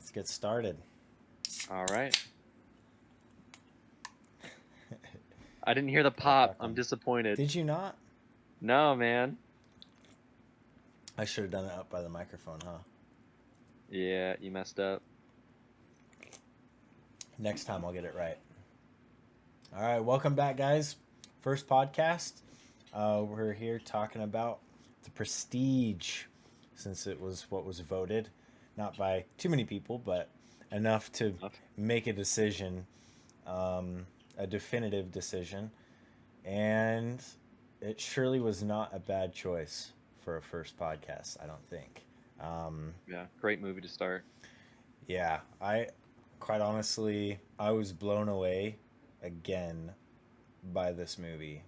Let's get started. All right. I didn't hear the Start pop. I'm talking. disappointed. Did you not? No, man. I should have done it up by the microphone, huh? Yeah, you messed up. Next time I'll get it right. All right, welcome back, guys. First podcast. We're here talking about the Prestige, since it was what was voted, not by too many people, but enough to Enough. make a decision, a definitive decision, and it surely was not a bad choice for a first podcast. I don't think. Um, Yeah, great movie to start. Yeah, I quite honestly, I was blown away again by this movie.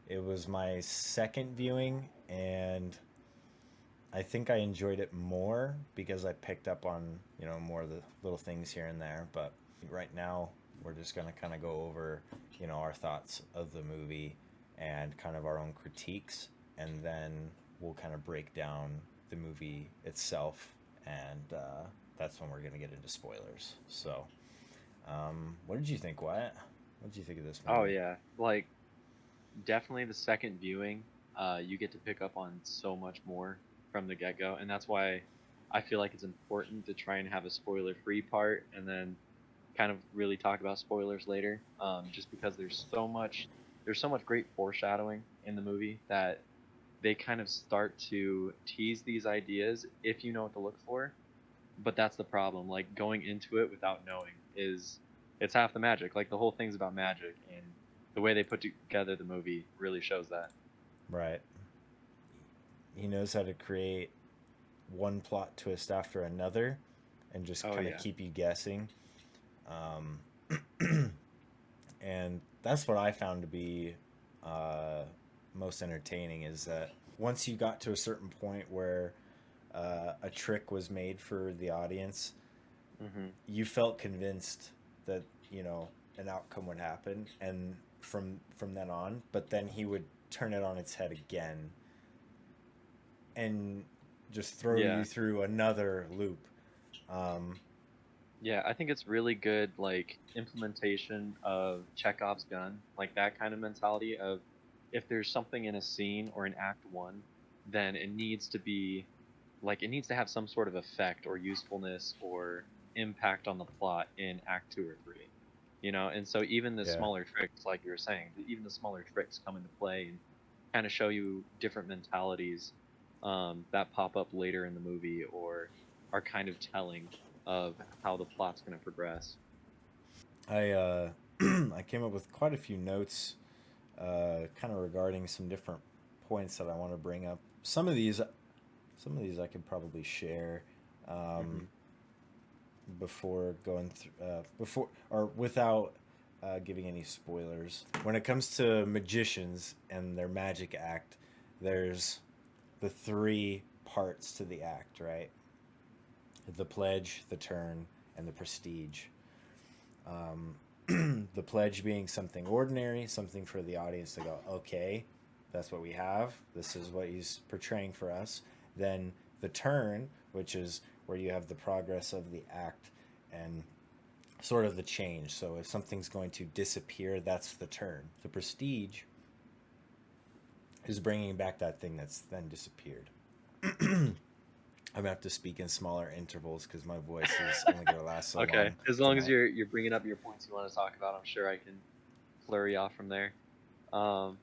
It was my second viewing, and I think I enjoyed it more because I picked up on more of the little things here and there. But right now, we're just gonna kind of go over our thoughts of the movie and kind of our own critiques, and then we'll kind of break down the movie itself, and that's when we're gonna get into spoilers. So, what did you think, Wyatt? What did you think of this Oh movie? yeah, definitely the second viewing, you get to pick up on so much more from the get-go, and that's why I feel like it's important to try and have a spoiler-free part and then kind of really talk about spoilers later. Just because there's so much great foreshadowing in the movie that they kind of start to tease these ideas if you know what to look for. But that's the problem. Like going into it without knowing is it's half the magic. Like the whole thing's about magic, and the way they put together the movie really shows that. Right. He knows how to create one plot twist after another, and just Oh kind of yeah. keep you guessing. Um, and that's what I found to be most entertaining is that once you got to a certain point where a trick was made for the audience, Hmm. you felt convinced that an outcome would happen, and from then on. But then he would turn it on its head again and just throw you Yeah. through another loop. Um, Yeah, I think it's really good like implementation of Chekhov's gun, like that kind of mentality of if there's something in a scene or in act 1, then it needs to have some sort of effect or usefulness or impact on the plot in act 2 or 3. And so even the yeah, smaller tricks like you were saying, even the smaller tricks come into play and kind of show you different mentalities that pop up later in the movie or are kind of telling of how the plot's going to progress. I I came up with quite a few notes, kind of regarding some different points that I want to bring up. Some of these I could probably share Hmm. um, before going through before or without giving any spoilers. When it comes to magicians and their magic act, there's the three parts to the act, right? The pledge, the turn, and the prestige. The pledge being something ordinary, something for the audience to go, okay, that's what we have. This is what he's portraying for us. Then the turn, which is where you have the progress of the act and sort of the change. So if something's going to disappear, that's the turn. The prestige is bringing back that thing that's then disappeared. I'm gonna have to speak in smaller intervals because my voice is only gonna last so Okay, long as long as tonight. you're bringing up your points you want to talk about, I'm sure I can flurry off from there. Um,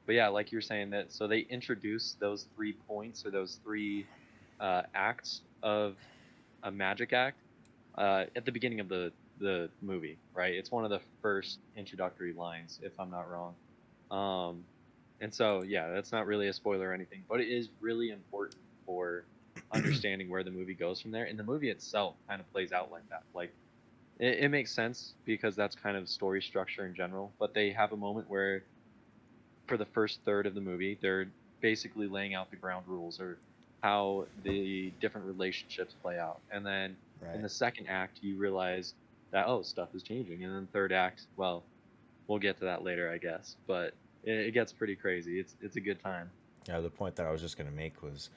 but yeah, like you were saying that, so they introduce those 3 points or those three acts of a magic act at the beginning of the movie, right? It's one of the first introductory lines, if I'm not wrong. Um, and so yeah, that's not really a spoiler or anything, but it is really important for understanding where the movie goes from there. And the movie itself kind of plays out like that. Like it makes sense because that's kind of story structure in general. But they have a moment where for the first third of the movie, they're basically laying out the ground rules or how the different relationships play out. And then in Right. the second act, you realize that, oh, stuff is changing. And then third act, well, we'll get to that later, I guess. But it gets pretty crazy. It's a good time. The point that I was just gonna make was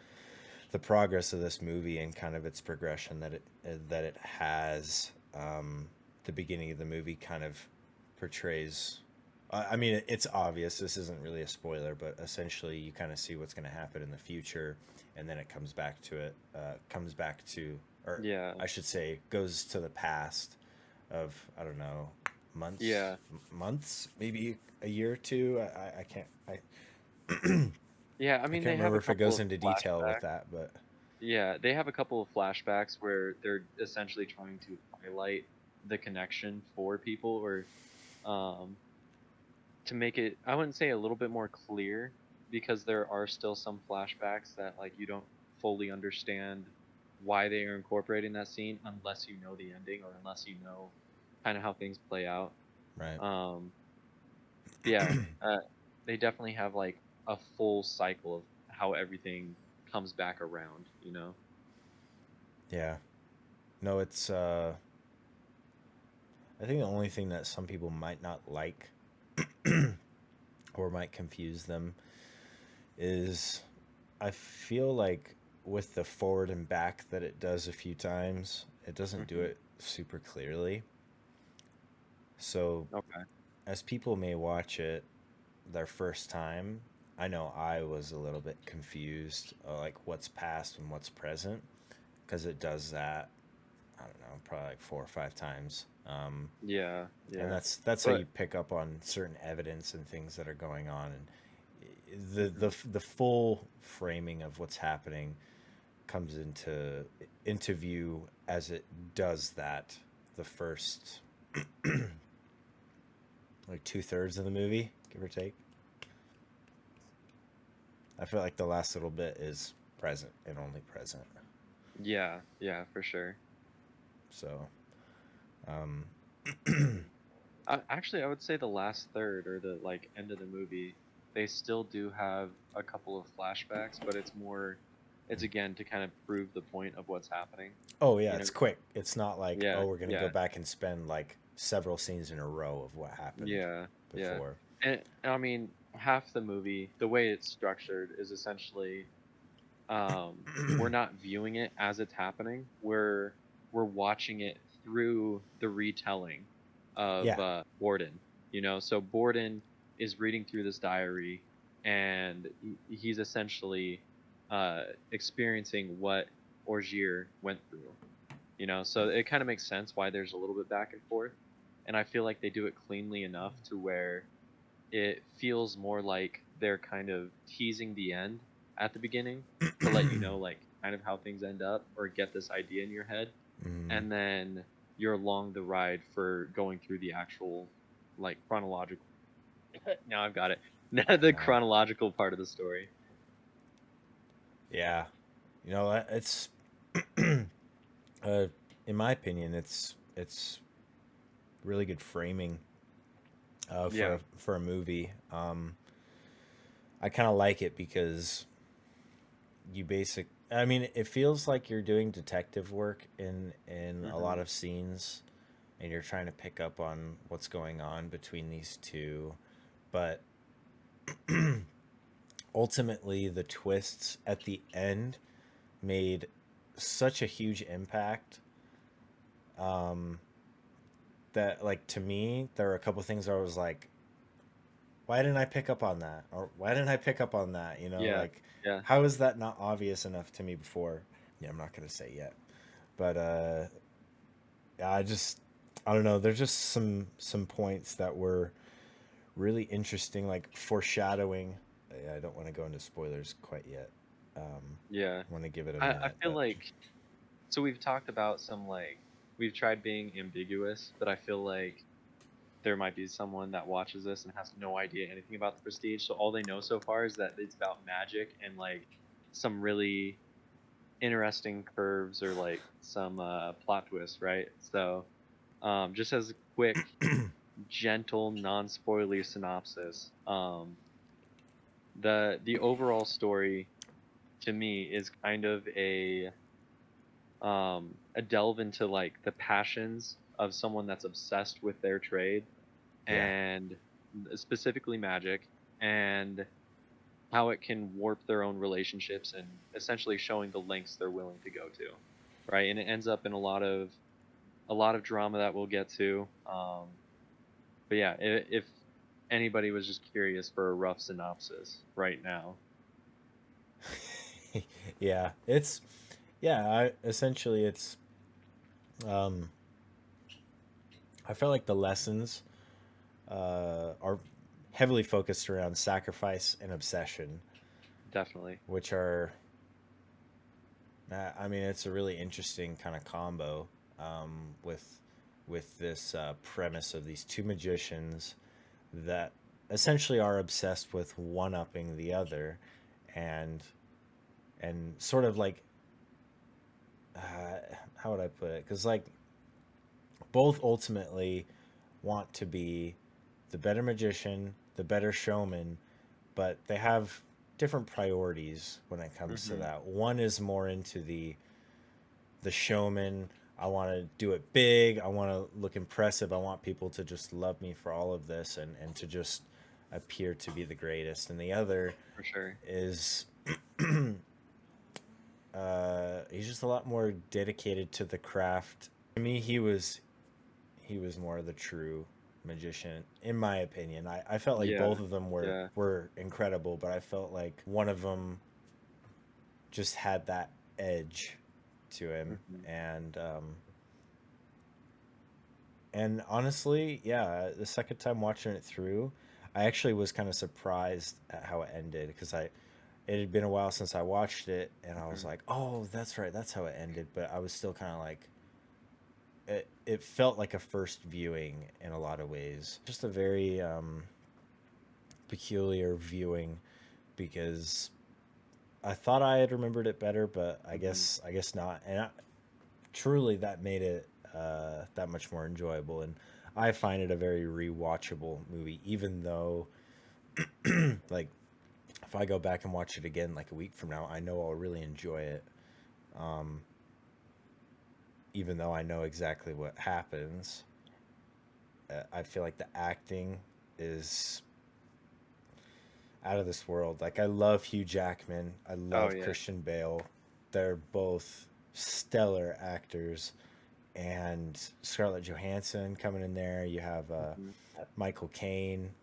the progress of this movie and kind of its progression that it has. The beginning of the movie kind of portrays. I mean, it's obvious. This isn't really a spoiler, but essentially, you kind of see what's going to happen in the future, and then it comes back to it. Comes back to, or Yeah, I should say, goes to the past of, I don't know, yeah, months, maybe a year or two. I can't. yeah. I I mean, can't they have remember a if it couple goes of into detail with flashbacks. that, but Yeah, they have a couple of flashbacks where they're essentially trying to highlight the connection for people, or um, to make it, I wouldn't say a little bit more clear, because there are still some flashbacks that like you don't fully understand why they are incorporating that scene unless you know the ending, or unless you know kind of how things play out. right. Um, yeah, they definitely have like a full cycle of how everything comes back around, you know? Yeah. No, it's I think the only thing that some people might not like or might confuse them is I feel like with the forward and back that it does a few times, it doesn't do Hmm. it super clearly. So Okay. as people may watch it their first time, I know I was a little bit confused, like what's past and what's present, because it does that. I don't know, probably like 4 or 5 times. Yeah, And yeah. that's how But you pick up on certain evidence and things that are going on, and mhm. the full framing of what's happening comes into view as it does that the first like 2/3 of the movie, give or take. I feel like the last little bit is present and only present. Yeah, yeah, for sure. So um Actually, I would say the last third, or the like end of the movie, they still do have a couple of flashbacks, but it's more, it's again to kind of prove the point of what's happening. oh yeah, You know? it's quick. It's not like, Yeah, oh, we're gonna go yeah, back and spend like several scenes in a row of what happened yeah, yeah. before. And I mean, half the movie, the way it's structured is essentially, we're not viewing it as it's happening. We're watching it through the retelling of Yeah. Borden. You know, so Borden is reading through this diary, and he's essentially experiencing what Orgier went through. You know, so it kind of makes sense why there's a little bit back and forth, and I feel like they do it cleanly enough to where it feels more like they're kind of teasing the end at the beginning to let you know like kind of how things end up, or get this idea in your head, Mm, and then you're along the ride for going through the actual like chronological now I've got it now the no. chronological part of the story. Yeah. You know, it's uh, in my opinion, it's really good framing Yeah. for a movie. I kind of like it because you basic. I mean, it feels like you're doing detective work in a lot Hmm. of scenes, and you're trying to pick up on what's going on between these two, but ultimately the twists at the end made such a huge impact um, that like to me there were a couple things where I was like, why didn't I pick up on that, or why didn't I pick up on that, you know, Yeah, like yeah. how is that not obvious enough to me before? Yeah, I'm not gonna say yet, but yeah, I don't know, there's just some points that were really interesting, like foreshadowing. I don't want to go into spoilers quite yet. Yeah, I want to give it a I minute, feel but like, so we've talked about some like, we've tried being ambiguous, but I feel like there might be someone that watches this and has no idea anything about the Prestige. So all they know so far is that it's about magic and like some really interesting curves, or like some plot twists, right? So just as a quick, gentle, non-spoiler synopsis, the overall story to me is kind of a delve into like the passions of someone that's obsessed with their trade, yeah, and specifically magic, and how it can warp their own relationships and essentially showing the lengths they're willing to go to, right? And it ends up in a lot of drama that we'll get to. But yeah, if anybody was just curious for a rough synopsis right now. Yeah, it's yeah. Essentially it's um, I felt like the lessons are heavily focused around sacrifice and obsession, Definitely. which are I mean, it's a really interesting kind of combo with this premise of these two magicians that essentially are obsessed with one upping the other, and sort of like uh, how would I put it? Because like both ultimately want to be the better magician, the better showman, but they have different priorities when it comes to Hmm. that. One is more into the showman. I want to do it big. I want to look impressive. I want people to just love me for all of this, and to just appear to be the greatest. And the other For sure. is he's just a lot more dedicated to the craft. To me, he was more the true magician, in my opinion. I felt like Yeah. both of them Yeah. were incredible, but I felt like one of them just had that edge to him, Hmm. and honestly, yeah, the second time watching it through, I actually was kind of surprised at how it ended, because I it had been a while since I watched it, and I was Hmm. like, oh, that's right, that's how it ended. But I was still kind of like, it felt like a first viewing in a lot of ways. Just a very peculiar viewing, because I thought I had remembered it better, but Hmm. I guess not. And truly, that made it that much more enjoyable. And I find it a very rewatchable movie, even though like if I go back and watch it again like a week from now, I know I'll really enjoy it. Um, Even though I know exactly what happens, I feel like the acting is out of this world. Like I love Hugh Jackman, I Oh love yeah. Christian Bale. They're both stellar actors, and Scarlett Johansson coming in there. You have Hmm. Michael Caine.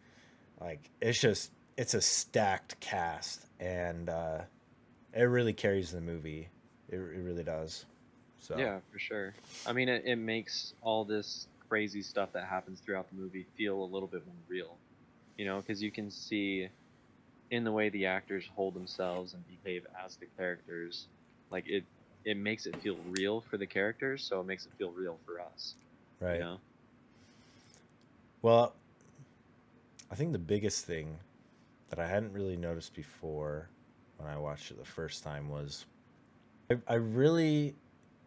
Like it's a stacked cast, and it really carries the movie. It really does. So Yeah, for sure. I mean, it makes all this crazy stuff that happens throughout the movie feel a little bit more real, because you can see in the way the actors hold themselves and behave as the characters, like it makes it feel real for the characters, so it makes it feel real for us, you right. know? Well, I think the biggest thing that I hadn't really noticed before when I watched it the first time was I really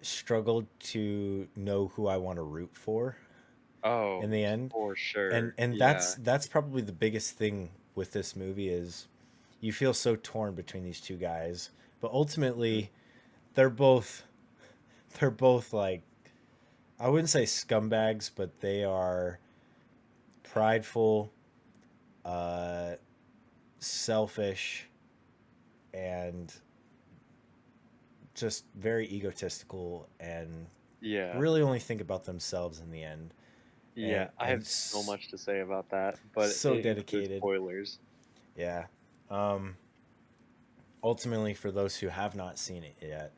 struggled to know who I want to root for in Oh, the end. for And sure. that's Yeah. probably the biggest thing with this movie is you feel so torn between these two guys, but Mhm. ultimately they're both they're both like, I wouldn't say scumbags, but they are prideful, uh, selfish, and just very egotistical, and Yeah. really only think about themselves in the end. Yeah, I have And so much to say about that, but so it includes dedicated. spoilers. Yeah. Um, Ultimately, for those who have not seen it yet,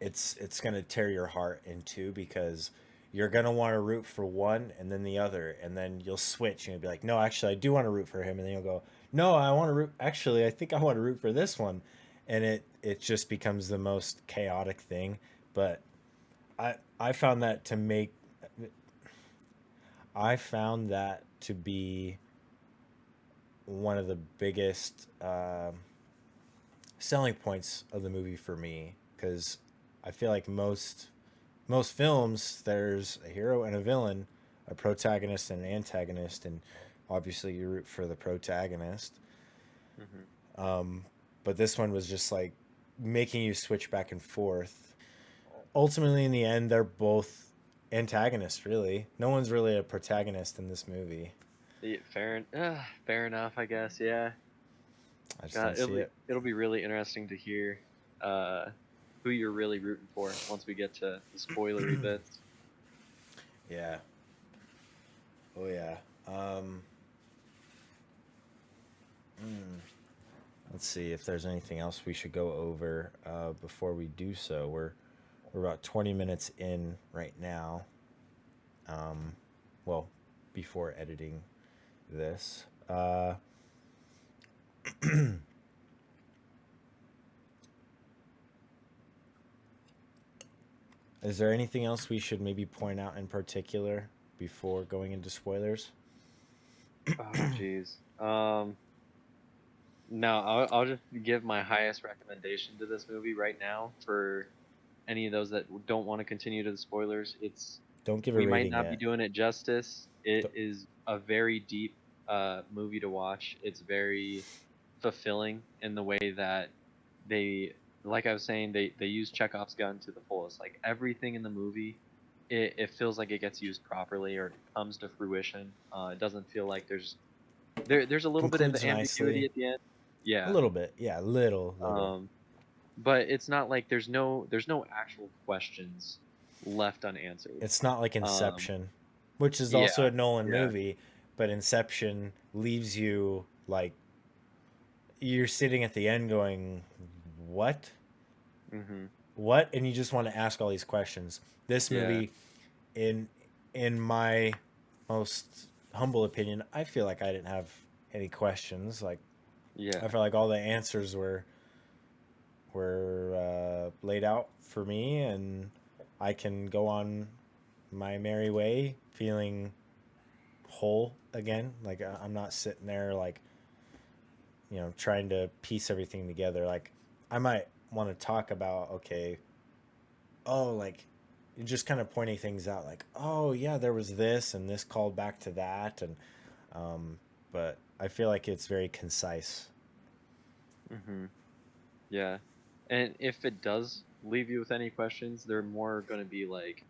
it's gonna tear your heart in two, because you're gonna want to root for one and then the other, and then you'll switch and you'll be like, no, actually, I do want to root for him, and then you'll go, no, I want to root. Actually, I think I want to root for this one, and it just becomes the most chaotic thing. But I found that to make I found that to be one of the biggest selling points of the movie for me, because I feel like most films there's a hero and a villain, a protagonist and an antagonist, and obviously you root for the protagonist. Hmm. Um, but this one was just like making you switch back and forth. Ultimately, in the end, they're both antagonists. Really, no one's really a protagonist in this movie. Fair enough, I guess. Yeah. I just God, didn't see it. it'll be really interesting to hear uh, who you're really rooting for once we get to the spoilery bits. Yeah. Oh yeah. Um, mm, let's see if there's anything else we should go over before we do so. We're about 20 minutes in right now. Um, well, before editing this. Is there anything else we should maybe point out in particular before going into spoilers? Oh, jeez. No, I'll just give my highest recommendation to this movie right now for any of those that don't want to continue to the spoilers. It's Don't give a we might rating not be yet. doing it justice. It Don't- is a very deep movie to watch. It's very fulfilling in the way that they, like I was saying, they use Chekhov's gun to the fullest. Like everything in the movie, it feels like it gets used properly or it comes to fruition. It doesn't feel like there's a little bit of Concludes ambiguity nicely. at the end. A Yeah. little bit, yeah, little. Um, but it's not like there's no actual questions left unanswered. It's not like Um, Inception, which is also yeah, a Nolan yeah, movie, but Inception leaves you like you're sitting at the end going, "What? hmm What?" And you just want to ask all these questions. This yeah, movie, in in my most humble opinion, I feel like I didn't have any questions. Like I yeah. felt like all the answers were laid out for me, and I can go on my merry way, feeling whole again. Like I'm not sitting there like trying to piece everything together. Like I might want to talk about okay, oh like just kind of pointing things out like oh yeah there was this and this called back to that and um, but I feel like it's very concise. hmm Yeah. And if it does leave you with any questions, they're more going to be like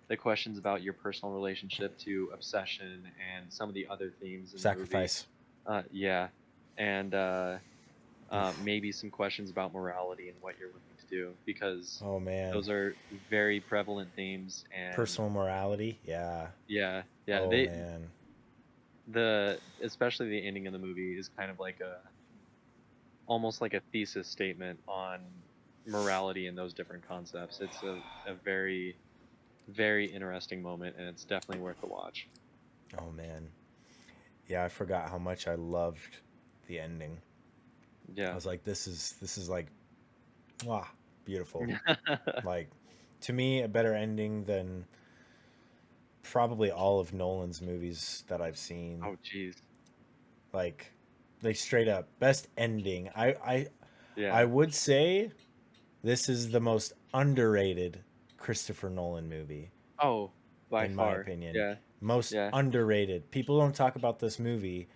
the questions about your personal relationship to obsession and some of the other themes in the movie. Sacrifice. Yeah. And Oof. maybe some questions about morality and what you're willing to do because Oh man. those are very prevalent themes. And Personal morality, yeah. yeah, yeah, Oh man. the especially the ending of the movie is kind of like a almost like a thesis statement on morality and those different concepts. It's a very, very interesting moment, and it's definitely worth the watch. Oh man. Yeah, I forgot how much I loved the ending. I Yeah. was like, this is like, wow, beautiful. Like, to me, a better ending than probably all of Nolan's movies that I've seen. Oh, jeez. Like, they straight up best ending. I Yeah. would say this is the most underrated Christopher Nolan movie, Oh, by in my far. opinion. Yeah. Most Yeah. underrated. People don't talk about this movie.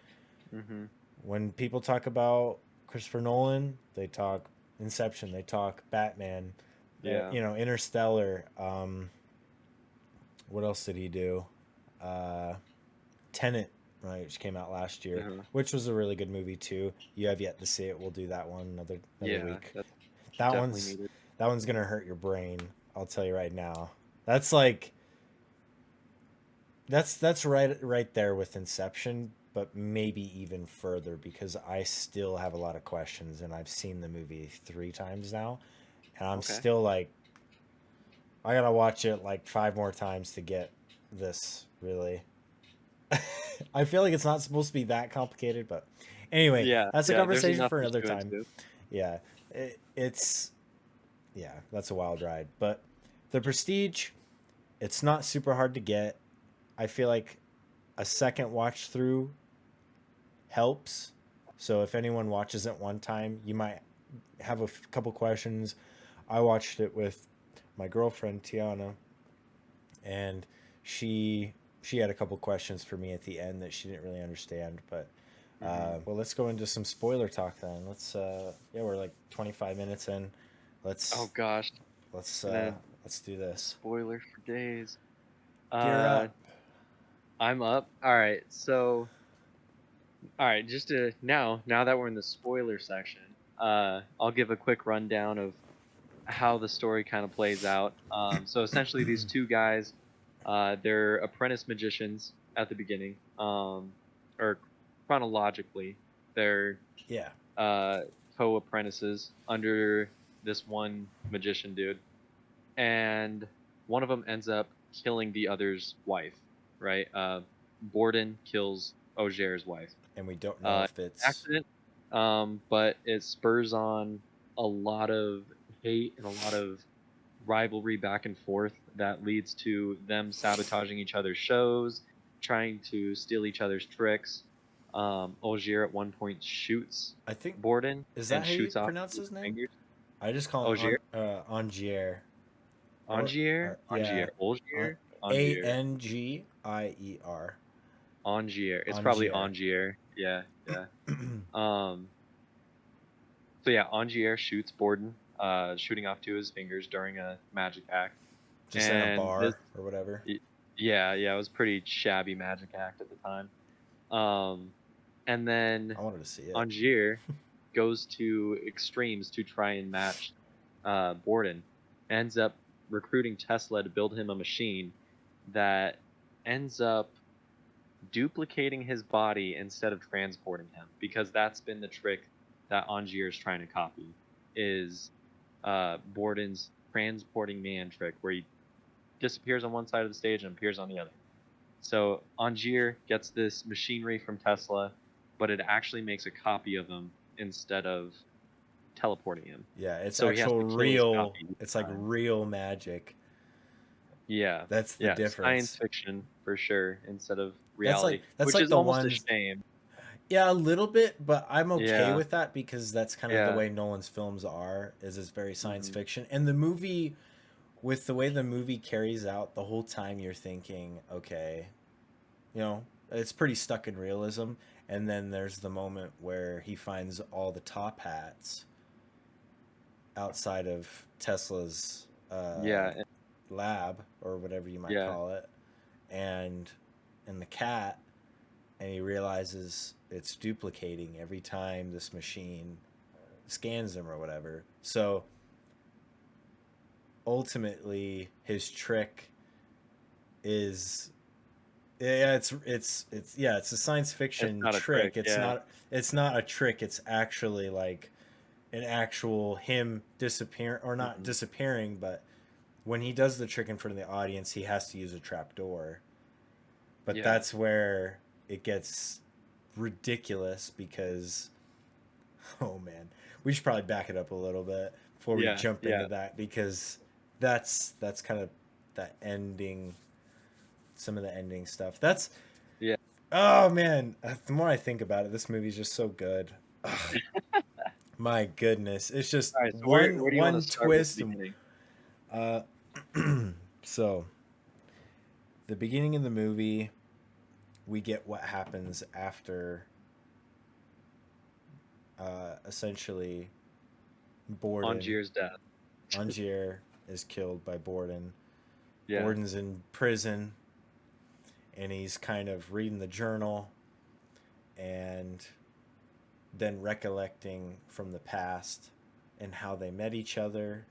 Mhm. When people talk about Christopher Nolan, they talk Inception, they talk Batman, Yeah. Interstellar. What else did he do? Uh, Tenet, right, which came out last year, Uh-huh. which was a really good movie too. You have yet to see it. We'll do that one another Yeah. week. That's That definitely one's needed. that one's gonna hurt your brain. I'll tell you right now. That's like that's right there with Inception, but maybe even further because I still have a lot of questions and I've seen the movie 3 times now, and I'm Okay. still like I gotta watch it like 5 more times to get this really. I feel like it's not supposed to be that complicated, but anyway, Yeah. that's a Yeah. There's conversation enough for to another chew time. into. Yeah, it's yeah, that's a wild ride, but the Prestige, it's not super hard to get. I feel like a second watch through helps. So if anyone watches it one time, you might have a couple questions. I watched it with my girlfriend Tiana, and she she had a couple questions for me at the end that she didn't really understand. But Hmm well, let's go into some spoiler talk then. Let's yeah, we're like 25 minutes in. Oh Let's gosh. let's uh, Gonna let's do this. spoiler for days. Gear Uh, up. I'm up. All right. So All right, just to now that we're in the spoiler section, I'll give a quick rundown of how the story kind of plays out. So essentially, these two guys, they're apprentice magicians at the beginning, or chronologically, they're Yeah. uh, co-apprentices under this one magician dude, and one of them ends up killing the other's wife. Right? Borden kills Ogier's wife. And we don't know Uh, if it's accident, but it spurs on a lot of hate and a lot of rivalry back and forth that leads to them sabotaging each other's shows, trying to steal each other's tricks. Ogier at one point shoots I think Borden is that and how you shoots off pronounce his his name? fingers. I just call him Ogier, Angier Angier, yeah, Angier, Ogier, A Angier, N G I E R. Angier. It's probably Angier. Angier. Yeah, yeah. Um, So yeah, Angier shoots Borden, shooting off two of his fingers during a magic act, Just in a and this, bar or whatever. y- yeah, it was a pretty shabby magic act at the time. Um, and then I wanted to see it. Angier goes to extremes to try and match Borden, ends up recruiting Tesla to build him a machine that ends up duplicating his body instead of transporting him, because that's been the trick that Angier is trying to copy, is Borden's transporting man trick, where he disappears on one side of the stage and appears on the other. So Angier gets this machinery from Tesla, but it actually makes a copy of him instead of teleporting him. Yeah, it's So he has actual to kill his real. copy each It's like time. real magic. Yeah, That's the yeah, science difference. fiction for sure instead of That's like reality, that's which like is the almost a ones. shame. Yeah, a little bit, but I'm okay Yeah, with that because that's kind of the yeah. way Nolan's films are. Is it's very science Hmm. fiction, and the movie, with the way the movie carries out, the whole time you're thinking, okay, you know, it's pretty stuck in realism. And then there's the moment where he finds all the top hats outside of Tesla's Yeah, lab or whatever you might yeah, call it, and the cat, and he realizes it's duplicating every time this machine scans him or whatever. So ultimately, his trick is, yeah, it's yeah, it's a science it's fiction not a trick, trick. It's yeah, not, it's not a trick. It's actually like an actual him disappearing, or not mhm, disappearing, but when he does the trick in front of the audience, he has to use a trap door. But yeah, that's where it gets ridiculous because, oh man, we should probably back it up a little bit before we yeah, jump yeah, into that, because that's kind of that ending, some of the ending stuff. That's, yeah. oh man, the more I think about it, this movie's just so good. Ugh, my goodness, it's just Alright, so where do you wanna one start with twist. the And beginning? uh, so the beginning of the movie, we get what happens after essentially Borden, Angier's death. Angier is killed by Borden. Yeah, Borden's in prison, and he's kind of reading the journal and then recollecting from the past and how they met each other,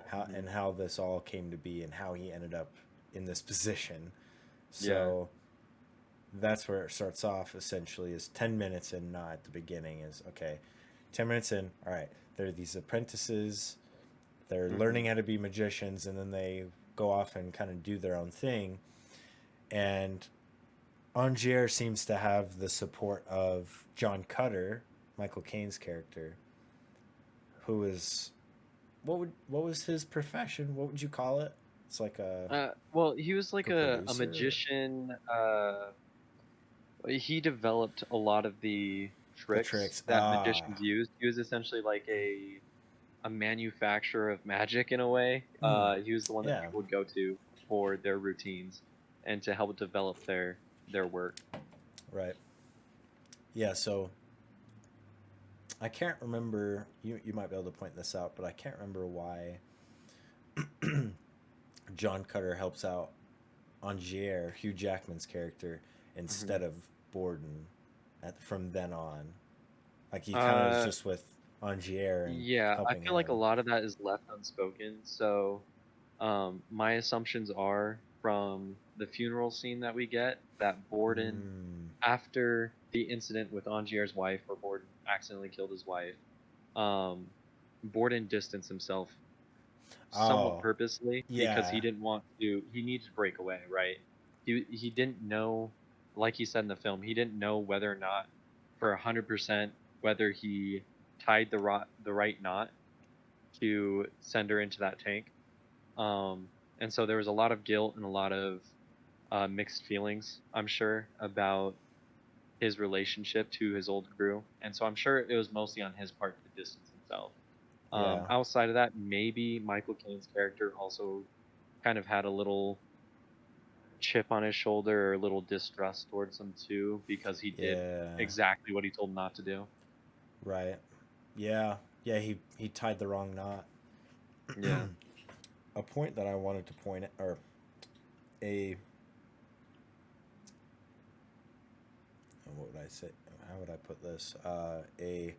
how mhm, and how this all came to be and how he ended up in this position. yeah, So that's where it starts off, essentially, is 10 minutes in, not at the beginning, is okay, 10 minutes in, all right, there are these apprentices, they're mhm, learning how to be magicians, and then they go off and kind of do their own thing. And Angier seems to have the support of John Cutter, Michael Caine's character, who is, what was his profession? What would you call it? It's well, he was like like a a producer. magician, he developed a lot of the The tricks tricks. that magicians use. He was essentially like a manufacturer of magic in a way. He was the one that Yeah, people would go to for their routines and to help develop their work. right. Yeah, so I can't remember. You might be able to point this out, but I can't remember why John Cutter helps out Angier, Hugh Jackman's character, Hmm. instead of Borden. from then on. Like he kind of is Uh, just with Angier and yeah, I helping feel like a him. lot of that is left unspoken. So, my assumptions are from the funeral scene that we get that Borden, Mm. after the incident with Angier's wife, where Borden accidentally killed his wife, um, Borden distanced himself somewhat Oh, purposely because he yeah, didn't want to. He needed to break away, right? He didn't know, like he said in the film, he didn't know whether or not, for 100%, whether he tied the right knot to send her into that tank. And so there was a lot of guilt and a lot of mixed feelings, I'm sure, about his relationship to his old crew. And so I'm sure it was mostly on his part to distance himself. yeah, Outside of that, maybe Michael Caine's character also kind of had a little chip on his shoulder or a little distrust towards him too, because he did yeah. exactly what he told him not to do. Right. Yeah, yeah. He tied the wrong knot. Yeah. A point that I wanted to point at, or a what would I say? How would I put this? A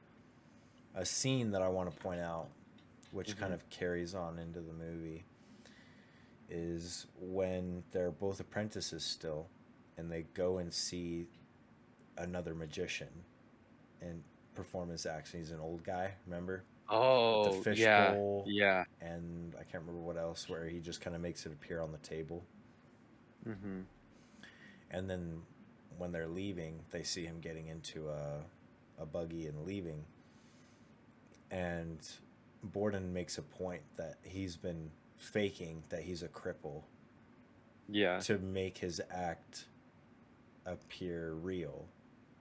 scene that I want to point out, which kind Hmm. of carries on into the movie, is when they're both apprentices still, and they go and see another magician and perform his acts. He's an old guy, remember, with the Oh, yeah. fishbowl, Yeah. and I can't remember what else. Where he just kind of makes it appear on the table, Hmm. and then when they're leaving, they see him getting into a buggy and leaving, and Borden makes a point that he's been faking that he's a cripple Yeah. to make his act appear real,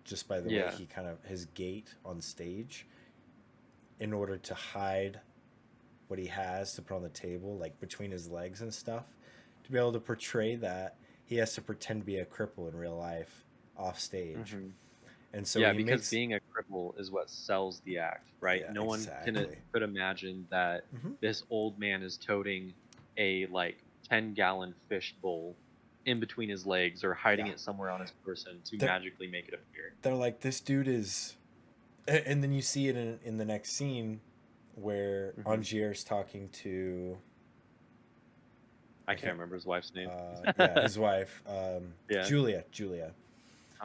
just by the way Yeah. he kind of his gait on stage, in order to hide what he has to put on the table, like between his legs and stuff, to be able to portray that he has to pretend to be a cripple in real life off stage. Hmm. And so Yeah, he because makes, being a cripple is what sells the act, right? yeah, No one can exactly. could imagine that Hmm. this old man is toting a like 10-gallon fish bowl in between his legs or hiding Yeah. it somewhere on his person to They're, magically make it appear. they're like, this dude is. And then you see it in the next scene where Hmm. Angier's talking to, I I can't can't, remember his wife's name. yeah, his wife, Yeah. Julia,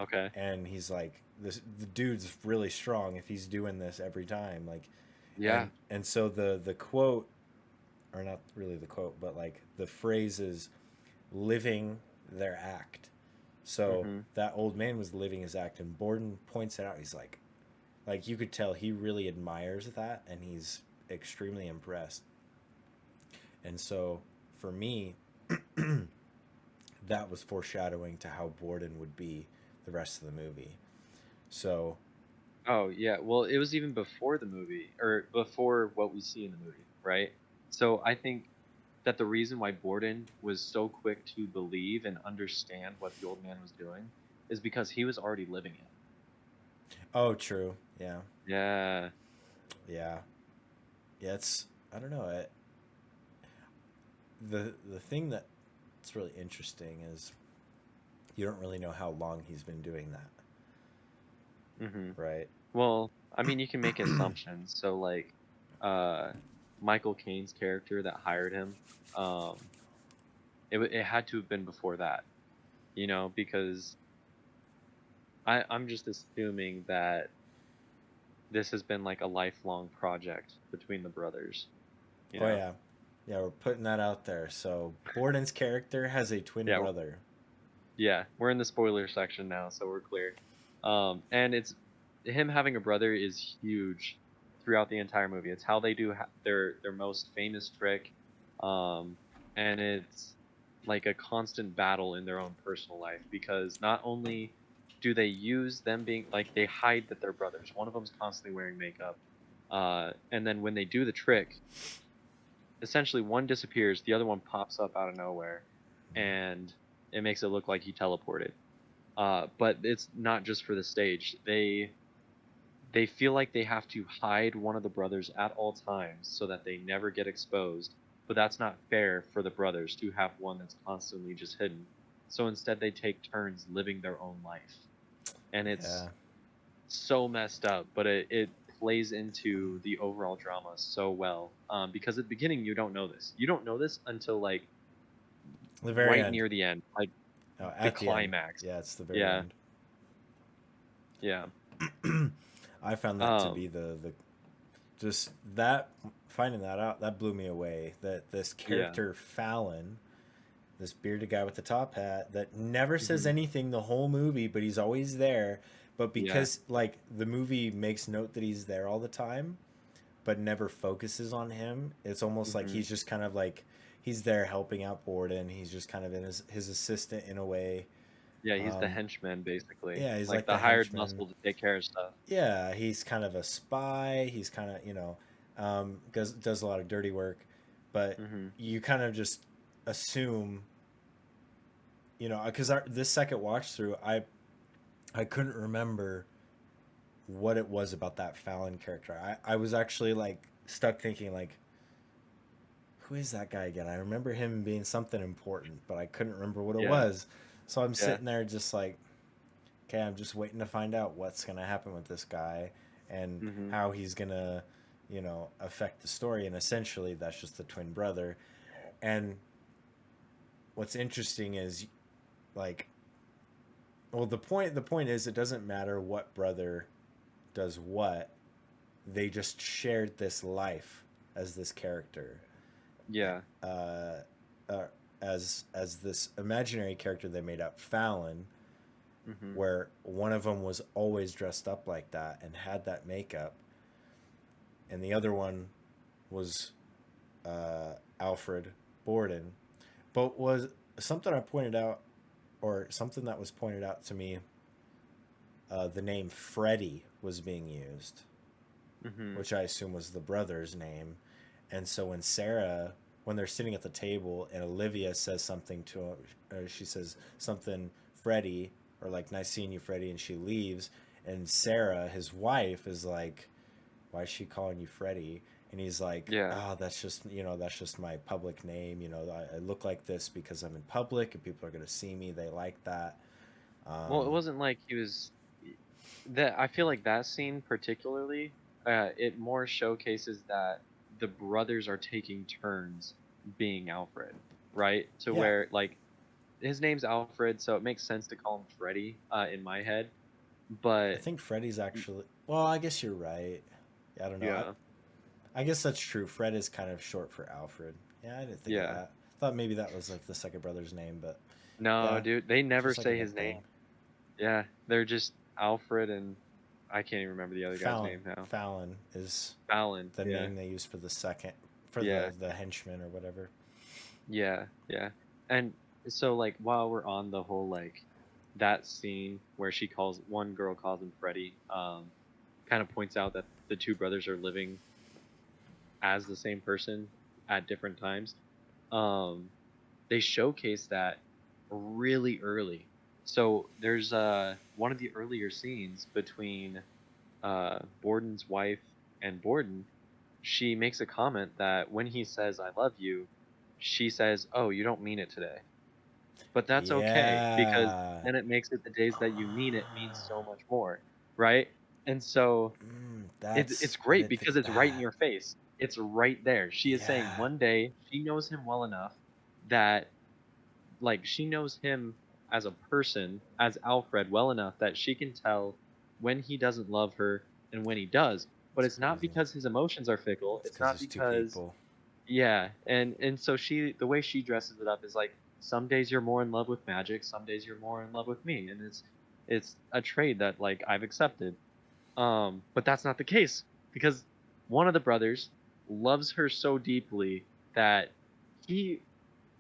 Okay. and he's like, this the dude's really strong if he's doing this every time, like, Yeah. and so the quote, or not really the quote, but like the phrase is living their act. So Hmm. that old man was living his act, and Borden points it out. He's like you could tell he really admires that, and he's extremely impressed. And so for me, that was foreshadowing to how Borden would be the rest of the movie. So, Oh, yeah. Well, it was even before the movie or before what we see in the movie, right? So I think that the reason why Borden was so quick to believe and understand what the old man was doing is because he was already living it. oh, true, yeah, Yeah. yeah, yeah. It's I don't know. The thing that's really interesting is you don't really know how long he's been doing that, Hmm. right? Well, I mean, you can make assumptions. So, like, uh, Michael Caine's character that hired him, um, it had to have been before that, because I'm just assuming that this has been like a lifelong project between the brothers, you Oh know? yeah, yeah. We're putting that out there. So Borden's character has a twin Yeah, brother. yeah, we're in the spoiler section now, so we're clear. And it's him having a brother is huge throughout the entire movie. It's how they do their most famous trick, um, and it's like a constant battle in their own personal life because not only do they use them being like they hide that they're brothers. One of them's constantly wearing makeup, and then when they do the trick, essentially one disappears, the other one pops up out of nowhere, and it makes it look like he teleported. But it's not just for the stage. They feel like they have to hide one of the brothers at all times so that they never get exposed. But that's not fair for the brothers to have one that's constantly just hidden. So instead, they take turns living their own life, and it's Yeah, so messed up, but it plays into the overall drama so well. Because at the beginning you don't know this. You don't know this until like The very right end. near the end, like Oh, the at the end. climax. Yeah, it's the very Yeah, end. yeah. I found that to Um, be the just that finding that out that blew me away. That this yeah. character Fallon, this bearded guy with the top hat that never says Hmm. anything the whole movie, but he's always there. But Yeah. because like the movie makes note that he's there all the time, but never focuses on him, it's almost like Hmm. he's just kind of like he's there helping out Borden. He's just kind of in his assistant in a way. Yeah, he's the Um, henchman basically, yeah, he's like like the the hired henchman. muscle to take care of stuff. Yeah, he's kind of a spy. He's kind of does a lot of dirty work, but Hmm. you kind of just assume because this second watch through, I couldn't remember what it was about that Fallon character. I was actually like stuck thinking like, who is that guy again? I remember him being something important, but I couldn't remember what it Yeah, was. So I'm yeah. sitting there just like, okay, I'm just waiting to find out what's gonna happen with this guy and Hmm. how he's gonna, affect the story. And essentially, that's just the twin brother. And what's interesting is like, well, the point is, it doesn't matter what brother does what. They just shared this life as this character, Yeah. uh, uh, as this imaginary character they made up, Fallon, Hmm. where one of them was always dressed up like that and had that makeup, and the other one was Alfred Borden. But was something I pointed out, or something that was pointed out to me, the name Freddie was being used, Hmm. which I assume was the brother's name. And so when they're sitting at the table and Olivia says something to him, she says something, Freddie, or like, nice seeing you, Freddie, and she leaves. And Sarah, his wife, is like, why is she calling you Freddie? And he's like, Yeah. oh, that's just my public name. I look like this because I'm in public and people are going to see me. They like that. Well, it Um, wasn't like he was that. I feel like that scene particularly, it more showcases that the brothers are taking turns being Alfred, right? To yeah, where like his name's Alfred, so it makes sense to call him Freddy in my head. I But think Freddie's actually, well, I guess you're right. Yeah, I don't know. yeah, I guess that's true. Fred is kind of short for Alfred. Yeah, I didn't think of yeah. that. Thought maybe that was like the second brother's name, but No, yeah, dude, they never just like a say his nickname. name. Yeah, they're just Alfred and I can't even remember the other guy's Fallon. name now. Fallon is Fallon. the Yeah, name they use for the second, for yeah, the henchman or whatever. yeah, yeah. And so like while we're on the whole like that scene where she calls one girl calls him Freddy, kind of points out that the two brothers are living as the same person at different times. Um, they showcase that really early. So there's one of the earlier scenes between Borden's wife and Borden. She makes a comment that when he says "I love you," she says, "Oh, you don't mean it today." But that's okay because Yeah. then it makes it the days that you mean it means so much more, right? And so it's I great didn't think because of it's right in that. your face. It's right there. She is saying Yeah. one day she knows him well enough that like she knows him as a person, as Alfred well enough that she can tell when he doesn't love her and when he does. But It's it's not crazy. because his emotions are fickle. It's It's because not there's two because people. yeah, and so she the way she dresses it up is like some days you're more in love with magic, some days you're more in love with me, and it's a trade that like I've accepted. But that's not the case because one of the brothers loves her so deeply that he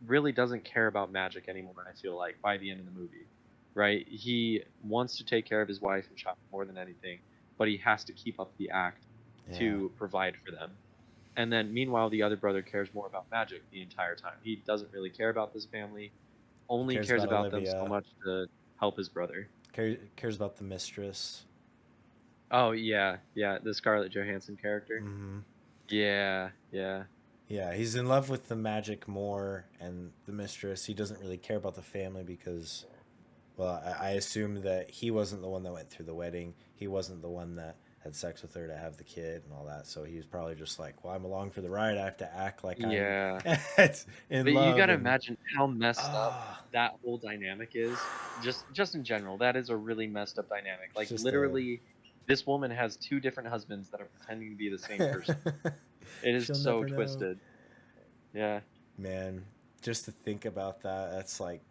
really doesn't care about magic anymore, I feel like, by the end of the movie. Right? He wants to take care of his wife and child more than anything, but he has to keep up the act Yeah. to provide for them. And then meanwhile the other brother cares more about magic the entire time. He doesn't really care about this family, He only cares cares about about them so Olivia. much to help his brother. Cares about the mistress. Oh yeah, yeah, the Scarlett Johansson character. Mm-hmm. Yeah, yeah. Yeah, he's in love with the magic more and the mistress. He doesn't really care about the family because Well, I assume that he wasn't the one that went through the wedding. He wasn't the one that had sex with her to have the kid and all that. So he was probably just like, "Well, I'm along for the ride. I have to act like I'm Yeah. in But you love." gotta And imagine how messed up ah, that whole dynamic is. Just in general, that is a really messed up dynamic. it's Like just a literally, this woman has two different husbands that are pretending to be the same person. It is she'll so never know. twisted. Yeah. Man, just to think about that, that's like,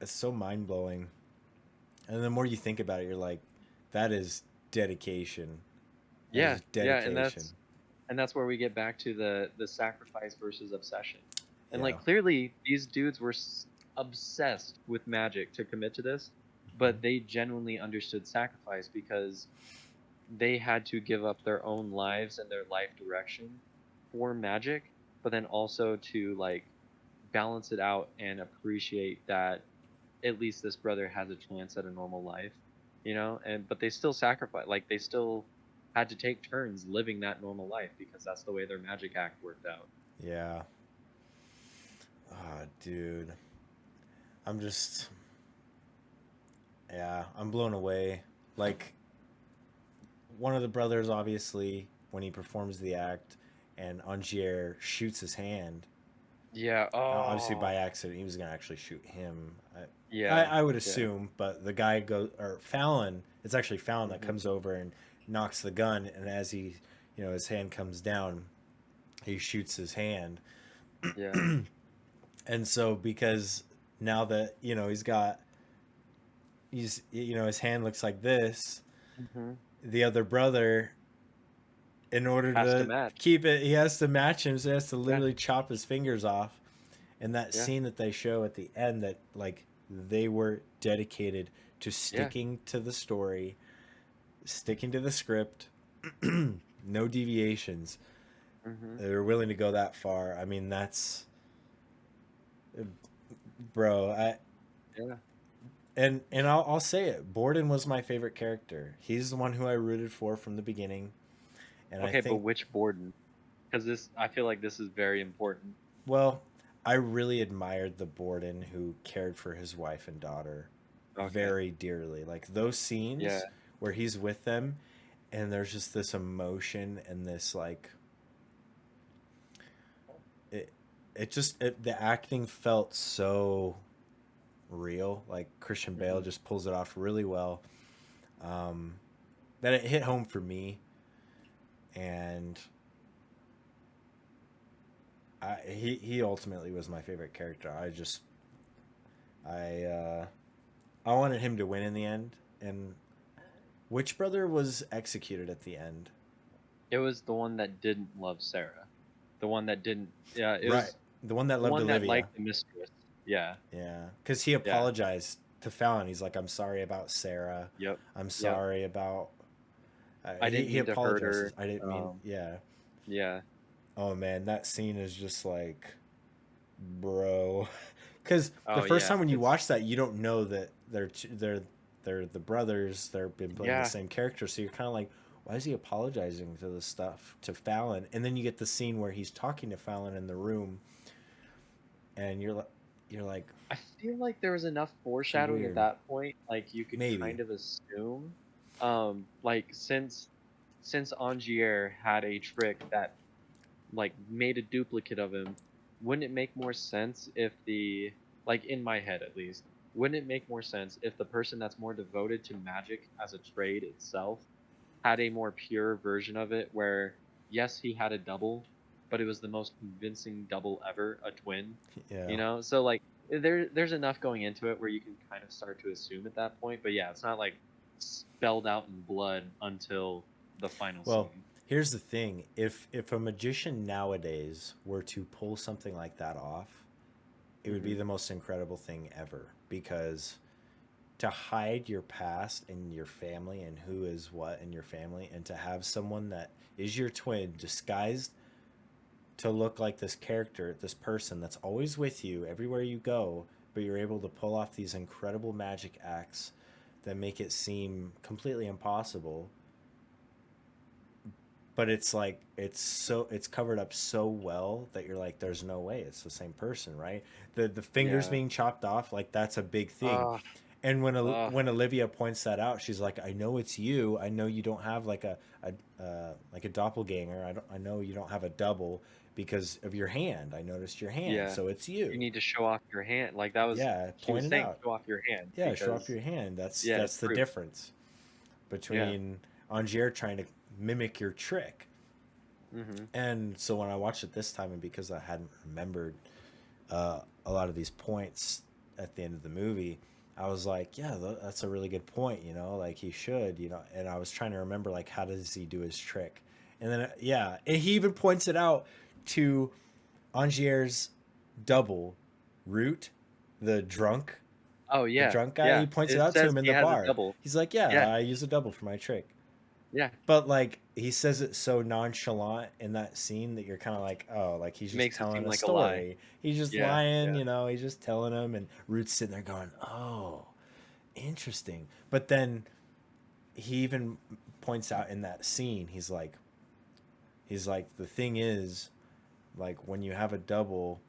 it's so mind blowing. And the more you think about it, you're like, that is dedication. That Yeah, is yeah, and dedication. that's where we get back to the sacrifice versus obsession. And Yeah. like clearly these dudes were obsessed with magic to commit to this, but they genuinely understood sacrifice because they had to give up their own lives and their life direction for magic, but then also to like balance it out and appreciate that at least this brother has a chance at a normal life, you know? And but they still sacrifice, like they still had to take turns living that normal life because that's the way their magic act worked out. Yeah. Oh, dude. I'm just, yeah, I'm blown away. Like, one of the brothers, obviously, when he performs the act and Angier shoots his hand, Yeah. obviously by Oh. accident, he was going to actually shoot him. Yeah. I would Yeah. assume, but the guy goes, or Fallon, it's actually Fallon that Hmm. comes over and knocks the gun, and as he, his hand comes down, he shoots his hand. Yeah. And so, because now that, his hand looks like this, Hmm. the other brother, in order Has to to match. keep it, he has to match him, so he has to Yeah. literally chop his fingers off. And that Yeah. scene that they show at the end, that like they were dedicated to Yeah. sticking to the story, sticking to the script, no deviations. Hmm. They were willing to go that far. I mean, that's, bro. I Yeah. and I'll say it. Borden was my favorite character. He's the one who I rooted for from the beginning, and I Okay, but think, which Borden? Because this, I feel like this is very important. well, I really admired the Borden who cared for his wife and daughter Okay. very dearly. Like those Yeah. scenes where he's with them, and there's just this emotion and this like, it the acting felt so real. Like Christian Bale Hmm. just pulls it off really well. Um, that it hit home for me, and he ultimately was my favorite character. I uh, I wanted him to win in the end. And which brother was executed at the end? It was the one that didn't love Sarah. The one that didn't. Yeah, it Right, was the one that the loved one that Olivia. liked the mistress. Yeah. Yeah, because he Yeah. apologized to Fallon. He's like, "I'm sorry about Sarah. Yep. I'm Yep. sorry about." I didn't He mean to hurt apologizes. her. I didn't mean. Yeah. Yeah. Oh man, that scene is just like, bro. Because the Oh first yeah. time when you It's watch that, you don't know that they're the brothers. They've been playing the yeah. same character, so you're kind of like, why is he apologizing to this stuff to Fallon? And then you get the scene where he's talking to Fallon in the room, and you're like, I feel like there was enough it's foreshadowing at weird. that point. Like you could Maybe. kind of assume, like since Angier had a trick that like made a duplicate of him, wouldn't it make more sense if the like in my head at least, wouldn't it make more sense if the person that's more devoted to magic as a trade itself had a more pure version of it where yes, he had a double, but it was the most convincing double ever, a twin, Yeah. you know? So like there's enough going into it where you can kind of start to assume at that point, but yeah, it's not like spelled out in blood until the final Well, scene. here's the thing: if a magician nowadays were to pull something like that off, it would be Hmm. the most incredible thing ever. Because to hide your past and your family and who is what in your family, and to have someone that is your twin disguised to look like this character, this person that's always with you everywhere you go, but you're able to pull off these incredible magic acts that make it seem completely impossible. But it's like it's covered up so well that you're like, there's no way it's the same person, right? The fingers Yeah. being chopped off, like that's a big thing. Uh, And Oh, when Olivia points that out, she's like, "I know it's you. I know you don't have like a doppelganger. I know you don't have a double because of your hand. I noticed your hand, yeah. so it's You you." need to show off your hand. Like that was Yeah, she point was it saying, out. show off your hand Yeah, show off because your hand. yeah, it's That's the proof. difference Yeah. between Angier trying to mimic your trick. Mhm. And so when I watched it this time, and because I hadn't remembered a lot of these points at the end of the movie, I was like, yeah, that's a really good point. You know, like he should. You know, and I was trying to remember like how does he do his trick, and then yeah, and he even points it out to Angier's double, Root, the drunk, Oh the yeah. drunk guy. Yeah. He points it It out to says him in he the has a bar. double. He's like, yeah, Yeah. I use a double for my trick. Yeah. But like he says it so nonchalant in that scene that you're kind of like, oh, like he's just Makes it telling seem a like a lie. story. He's just Yeah. lying, Yeah. you know. He's just telling him, and Root's sitting there going, oh, interesting. But then he even points out in that scene, he's like, the thing is, like when you have a double,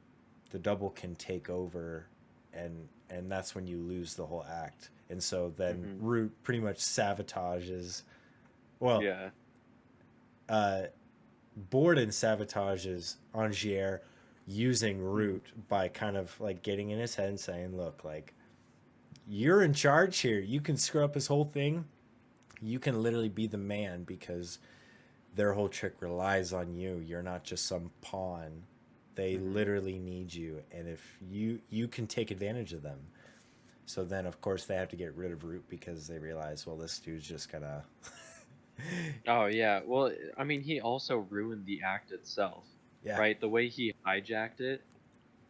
the double can take over, and that's when you lose the whole act. And so then Mhm. Root pretty much sabotages. Well, Yeah. uh, Borden sabotages Angier using Mhm. Root by kind of like getting in his head and saying, "Look, like you're in charge here. You can screw up his whole thing. You can literally be the man because their whole trick relies on you. You're not just some pawn. They Mhm. literally need you, and if you can take advantage of them." So then, of course, they have to get rid of Root because they realize, well, this dude's just gonna. Oh yeah. Well, I mean, he also ruined the act itself, Yeah, right? The way he hijacked it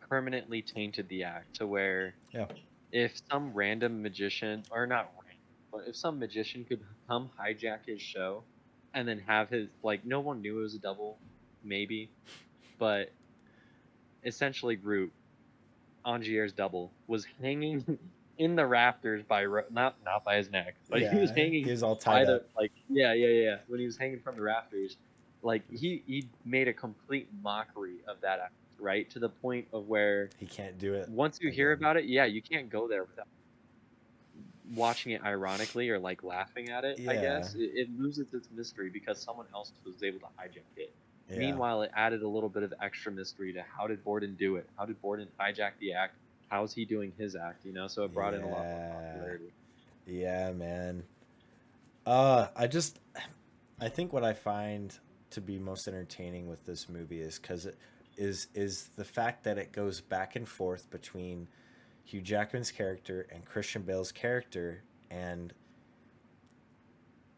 permanently tainted the act to where yeah, if some random magician, or not random, but if some magician could come hijack his show and then have his, like, no one knew it was a double, maybe, but essentially Root, Angier's double, was hanging in the rafters by not by his neck, but he was yeah. He hanging was all tied by the up. like yeah. When he was hanging from the rafters, like he made a complete mockery of that act, right? To the point of where He can't do it once you hear again. about it, yeah, you can't go there without watching it ironically or like laughing at it. I Yeah, guess it loses its mystery because someone else was able to hijack it. yeah, Meanwhile, it added a little bit of extra mystery to how did Borden do it? How did Borden hijack the act? How's he doing his act? So it brought in a lot more yeah, popularity. yeah, man. I think what I find to be most entertaining with this movie is because it is the fact that it goes back and forth between Hugh Jackman's character and Christian Bale's character, and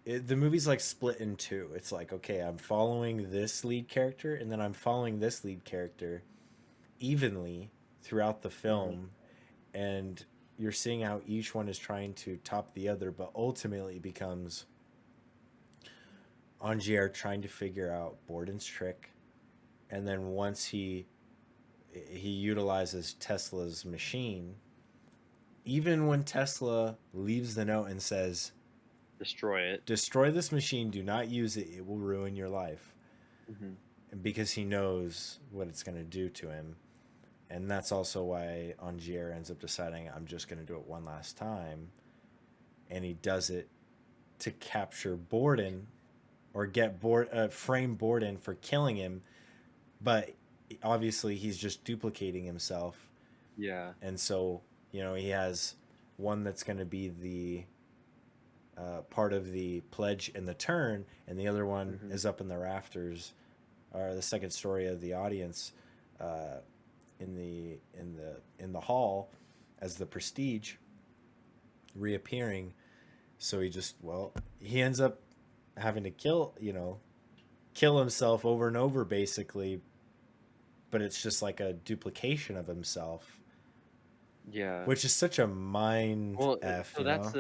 the movie's like split in two. It's like, okay, I'm following this lead character, and then I'm following this lead character evenly throughout the Hmm. film, and you're seeing how each one is trying to top the other, but ultimately becomes Angier trying to figure out Borden's trick, and then once he utilizes Tesla's machine, even when Tesla leaves the note and says, Destroy it. "Destroy this machine, do not use it, it will ruin your life," Hmm. and because he knows what it's going to do to him, and that's also why Angier ends up deciding, "I'm just going to do it one last time," and he does it to capture Borden or frame Borden for killing him, but obviously he's just duplicating himself, Yeah. and so he has one that's going to be the part of the pledge and the turn, and the other one Hmm. is up in the rafters, or the second story of the audience, uh, in the hall, as the Prestige reappearing. So he ends up having to kill himself over and over basically, but it's just like a duplication of himself, Yeah. which is such a mind Well, f, so that's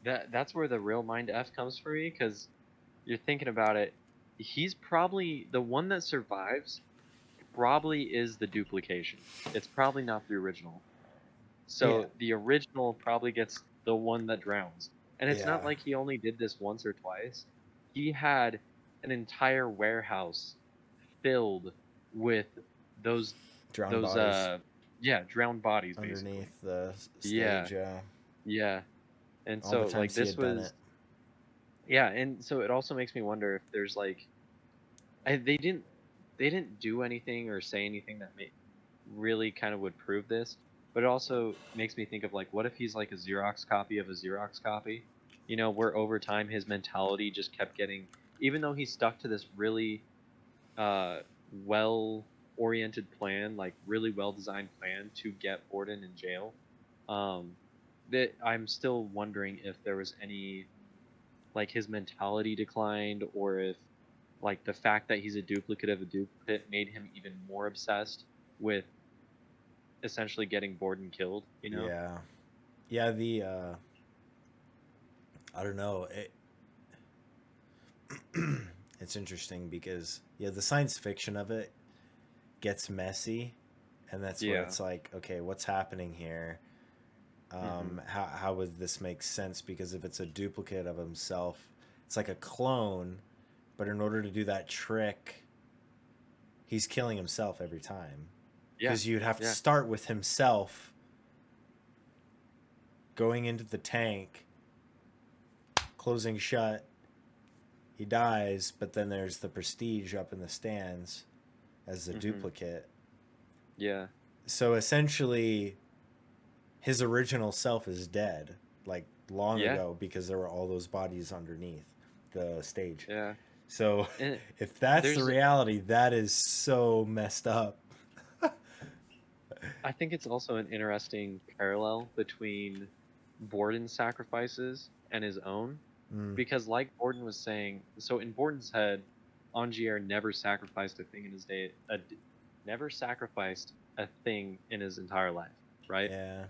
that's where the real mind f comes for me because you're thinking about it. He's probably the one that survives. Probably is the duplication. It's probably not the original. Yeah, So the original probably gets the one that drowns. And it's not yeah, like he only did this once or twice. He had an entire warehouse filled with those drowned those bodies yeah, drowned bodies basically. underneath the Yeah. stage. Yeah. And all the so like times he this had done was it. yeah, and so it also makes me wonder if there's like they didn't do anything or say anything that really kind of would prove this, but it also makes me think of like what if he's like a Xerox copy of a Xerox copy? Where over time his mentality just kept getting, even though he stuck to this really well oriented plan, like really well designed plan to get Borden in jail. Um that I'm still wondering if there was any, like, his mentality declined, or if like the fact that he's a duplicate of a duplicate made him even more obsessed with essentially getting Borden killed. Yeah, yeah. The I don't know. It's interesting because yeah, the science fiction of it gets messy, and that's where Yeah. it's like, okay, what's happening here? Mhm. How would this make sense? Because if it's a duplicate of himself, it's like a clone, but in order to do that trick, he's killing himself every time. Yeah. Because you'd have to Yeah. start with himself going into the tank, closing shut. He dies, but then there's the prestige up in the stands as the Mhm. duplicate. Yeah. So essentially, his original self is dead, like long Yeah. ago, because there were all those bodies underneath the stage. Yeah. So And if that's the there's reality, that is so messed up. I think it's also an interesting parallel between Borden's sacrifices and his own, Mm, because like Borden was saying, so in Borden's head, Angier never sacrificed a thing in his day, never sacrificed a thing in his entire life, right? yeah.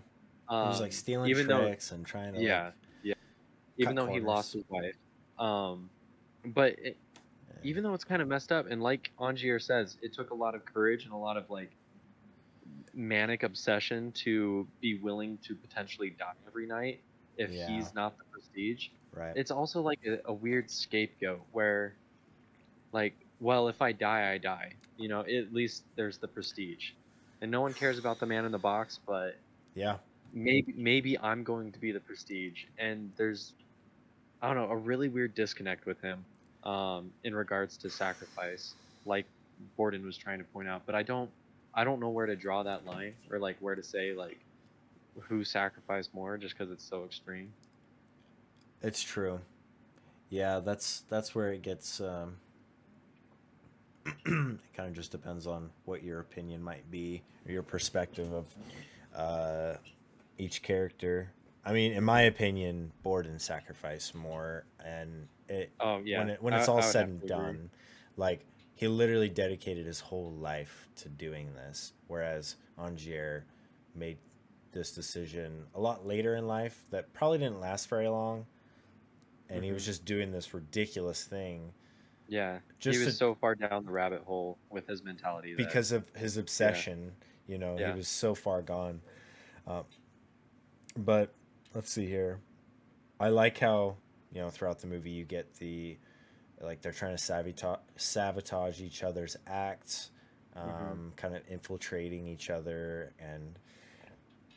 He was like stealing Even though, tricks and trying to like yeah, yeah, even cut though he lost corners. his wife, but Yeah. even though it's kind of messed up, and like Angier says, it took a lot of courage and a lot of like manic obsession to be willing to potentially die every night if Yeah. he's not the prestige. Right. It's also like a weird scapegoat where, like, well, if I die, I die. At least there's the prestige, and no one cares about the man in the box, but Yeah. maybe I'm going to be the prestige. And there's, I don't know, a really weird disconnect with him, in regards to sacrifice, like Borden was trying to point out. But I don't know where to draw that line, or like where to say like who sacrificed more, just because it's so extreme. It's true. Yeah, that's where it gets. It kind of just depends on what your opinion might be or your perspective of uh, each character. I mean, in my Hmm. opinion, Borden sacrificed more, and Oh yeah, when it's I, all I would said have and to agree. done, like he literally dedicated his whole life to doing this, whereas Angier made this decision a lot later in life that probably didn't last very long, and he Hmm. was just doing this ridiculous thing Yeah, he just was to so far down the rabbit hole with his mentality that, because of his yeah, obsession. You know, he yeah. was so far gone. Uh, but let's see here. I like how throughout the movie you get the like they're trying to sabotage each other's acts, Hmm. kind of infiltrating each other, and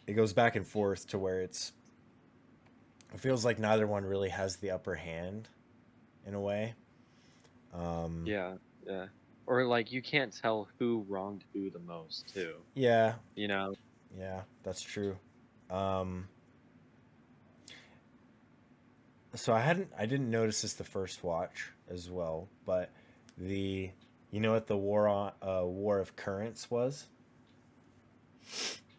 it goes back and forth to where it feels like neither one really has the upper hand in a way. Um, Yeah, yeah. Or like you can't tell who wronged who the most too. yeah, You know? yeah, that's true. Um, so I didn't notice this the first watch as well, but the you know what the war of currents was?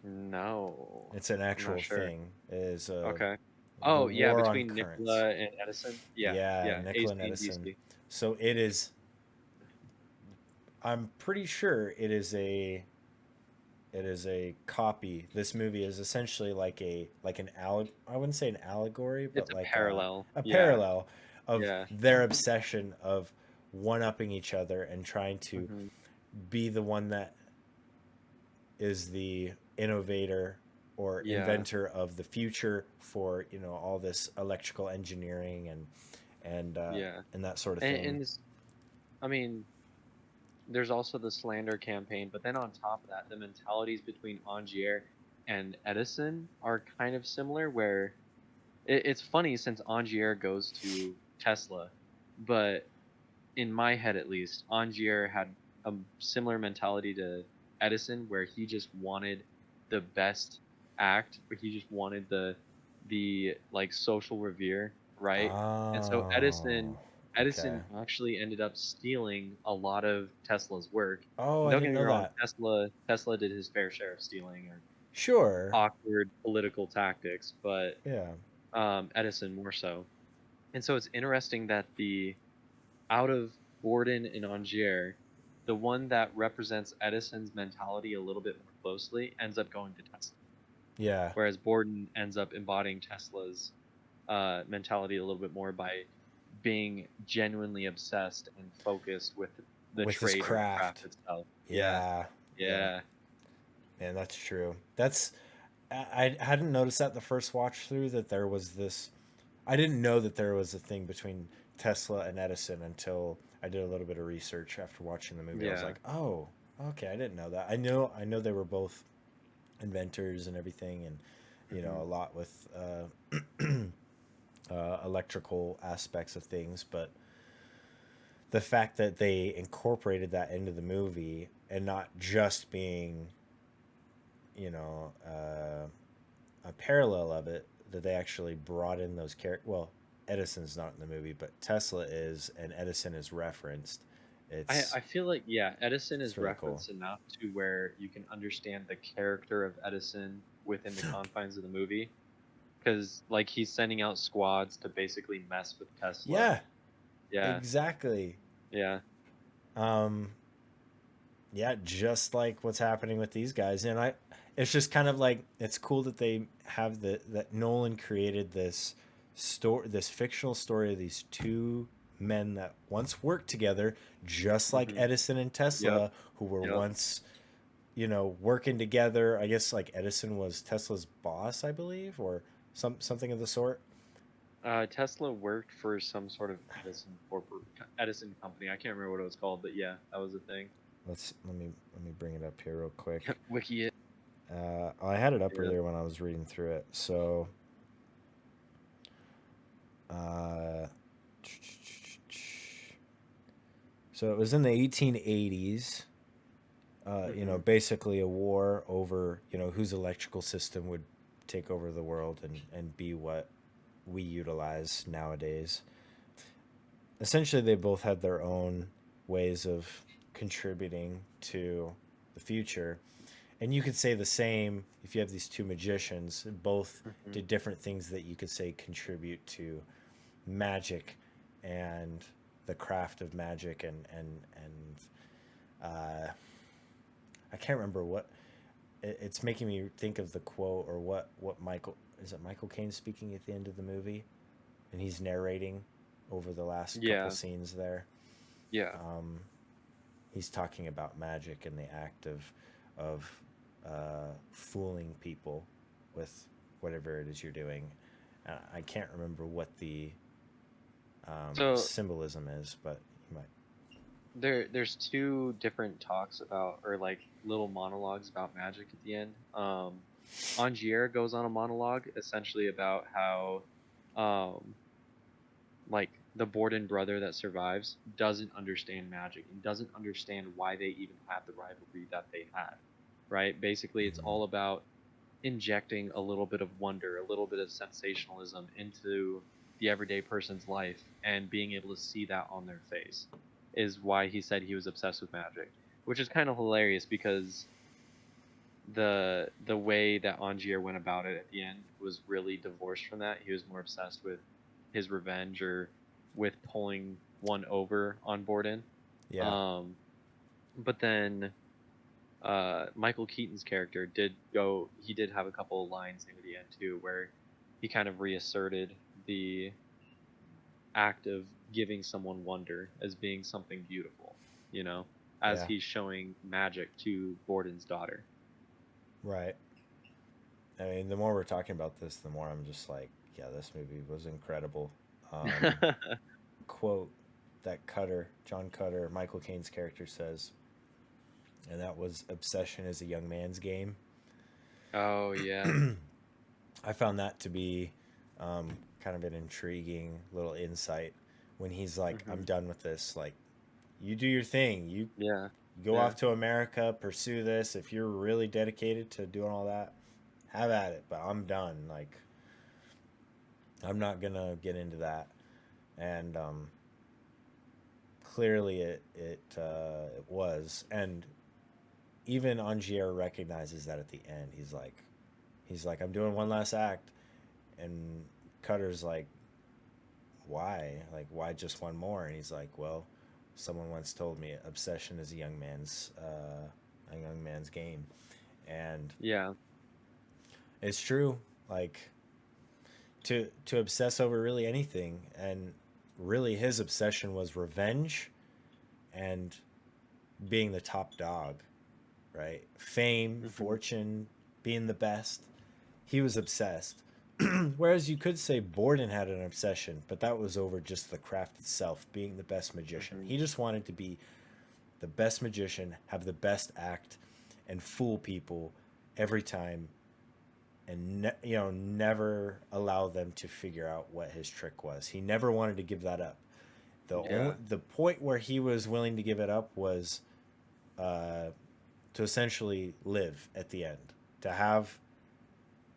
No, It's an I'm not actual sure. thing. It is Okay. the Oh yeah, war on between currents. Nikola and Edison. Yeah, Yeah, yeah. Nikola and AC and Edison. DC. So it is. I'm pretty sure it is a copy. This movie is essentially like I wouldn't say an allegory, It's but a like parallel. a Yeah, parallel of yeah. their obsession of one upping each other and trying to Hmm. be the one that is the innovator or Yeah, inventor of the future for all this electrical engineering yeah. and that sort of And thing. this, I mean, there's also the slander campaign, but then on top of that, the mentalities between Angier and Edison are kind of similar, where it's funny since Angier goes to Tesla, but in my head at least, Angier had a similar mentality to Edison, where he just wanted the best act, where he just wanted the like social revere, right? And so Oh, Edison okay. actually ended up stealing a lot of Tesla's work. Oh, And I don't didn't get me know wrong, that. Tesla did his fair share of stealing or Sure. awkward political tactics, but Yeah. Edison more so. And so it's interesting that the out of Borden and Angier, the one that represents Edison's mentality a little bit more closely ends up going to Tesla, Yeah. whereas Borden ends up embodying Tesla's mentality a little bit more by being genuinely obsessed and focused with the With his trade or the craft craft. itself. Yeah, Yeah. Yeah. yeah. And that's true. I hadn't noticed that the first watch through that there was this. I didn't know that there was a thing between Tesla and Edison until I did a little bit of research after watching the movie. I was Yeah. like, oh, okay, I didn't know that. I know they were both inventors and everything, and Hmm. a lot with electrical aspects of things. But the fact that they incorporated that into the movie and not just being, a parallel of it, that they actually brought in those characters. Well, Edison's not in the movie, but Tesla is, and Edison is referenced. I It's feel like, yeah, Edison it's is really cool. referenced enough to where you can understand the character of Edison within the confines of the movie, because like he's sending out squads to basically mess with Tesla. Yeah, Yeah, exactly. yeah. Um, yeah, just like what's happening with these guys, and it's just kind of like it's cool that they have that Nolan created this fictional story of these two men that once worked together, just like Hmm. Edison and Yep, Tesla, who were yep. once working together. I guess like Edison was Tesla's boss, I believe, or something of the sort. Tesla worked for some sort of Edison company. I can't remember what it was called, but yeah, that was a thing. Let me bring it up here real quick. Wiki it. I had it up Yeah. earlier when I was reading through it. Uh, so it was in the 1880s. Hmm. Basically a war over whose electrical system would take over the world and be what we utilize nowadays. Essentially, they both had their own ways of contributing to the future. And you could say the same if you have these two magicians. Both Hmm. did different things that you could say contribute to magic and the craft of magic and I can't remember what it's making me think of the quote or what Michael is it Michael Caine speaking at the end of the movie and he's narrating over the last couple Yeah, scenes there. yeah. Um, he's talking about magic and the act of fooling people with whatever it is you're doing. I can't remember what the So symbolism is, but you might. there's two different talks about, or like little monologues about magic at the end. Angier goes on a monologue essentially about how um like the Borden brother that survives doesn't understand magic and doesn't understand why they even had the rivalry that they had. Right? Basically it's Mhm. all about injecting a little bit of wonder, a little bit of sensationalism into the everyday person's life and being able to see that on their face is why he said he was obsessed with magic, which is kind of hilarious because the way that Angier went about it at the end was really divorced from that. He was more obsessed with his revenge or with pulling one over on Borden. Yeah, Um, but then Michael Keaton's character did have a couple of lines near the end too, where he kind of reasserted the act of giving someone wonder as being something beautiful, you know, as yeah, he's showing magic to Borden's daughter. right. I mean, the more we're talking about this, the more I'm just like, yeah, this movie was incredible. Um, quote that John Cutter, Michael Caine's character says, and that was obsession is a young man's game. Oh yeah. I found that to be Kind of an intriguing little insight when he's like, I'm Hmm. done with this. Like, you do your thing. You Yeah. go Yeah. off to America, pursue this. If you're really dedicated to doing all that, have at it. But I'm done. Like, I'm not gonna get into that. And clearly, it was. And even Angier recognizes that at the end. He's like, I'm doing one last act, and Cutter's like, why? Like, why just one more? And he's like, well, someone once told me obsession is a young man's game, and Yeah. it's true. Like, to obsess over really anything, and really his obsession was revenge and being the top dog, right? Fame, Hmm. fortune, being the best. He was obsessed. Whereas you could say Borden had an obsession, but that was over just the craft itself, being the best magician. Hmm. He just wanted to be the best magician, have the best act, and fool people every time, and never allow them to figure out what his trick was. He never wanted to give that up. Yeah. The point where he was willing to give it up was uh, to essentially live at the end, to have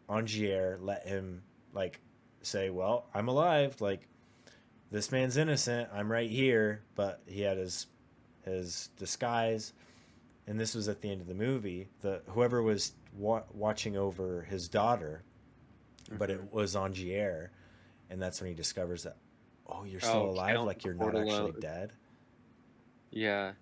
Angier let him like say, "Well, I'm alive. Like, this man's innocent. I'm right here." But he had his disguise, and this was at the end of the movie. The whoever was watching over his daughter, but Hmm. it was Angier, and that's when he discovers that, oh, you're still Oh, alive. Count Like, you're not actually Portalo. dead. Yeah.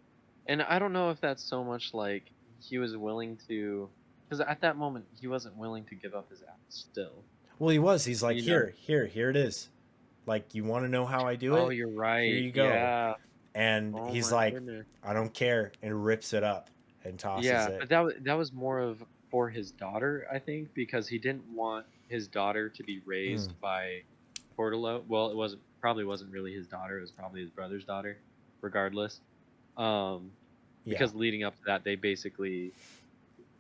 And I don't know if that's so much like he was willing to, because at that moment he wasn't willing to give up his act still. Well, he was. He's like, You know? here it is. Like, you want to know how I do Oh, it? you're Here right. you go. Yeah. And Oh he's my like, goodness. I don't care, and rips it up and tosses Yeah, it. but that was more of for his daughter, I think, because he didn't want his daughter to be Mm, raised by Portalo. Well, it wasn't probably wasn't really his daughter. It was probably his brother's daughter, regardless. Um, yeah, because leading up to that, they basically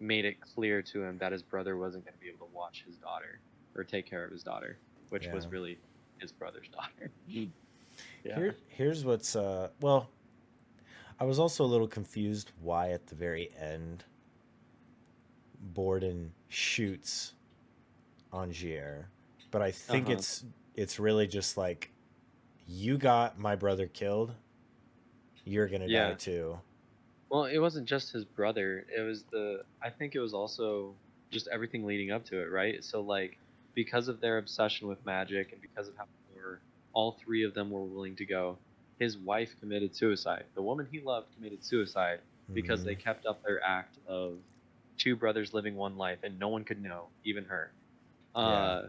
made it clear to him that his brother wasn't going to be able to watch his daughter or take care of his daughter, which yeah. was really his brother's daughter. Yeah. Here's what's well, I was also a little confused why at the very end Borden shoots Angier, but I Uh think huh. it's really just like, you got my brother killed, you're gonna die Yeah. too. Well, it wasn't just his brother. It was I think it was also just everything leading up to it, right? So like because of their obsession with magic and because of how all three of them were willing to go, his wife committed suicide. The woman he loved committed suicide because Mm-hmm. they kept up their act of two brothers living one life and no one could know, even her. Yeah, Uh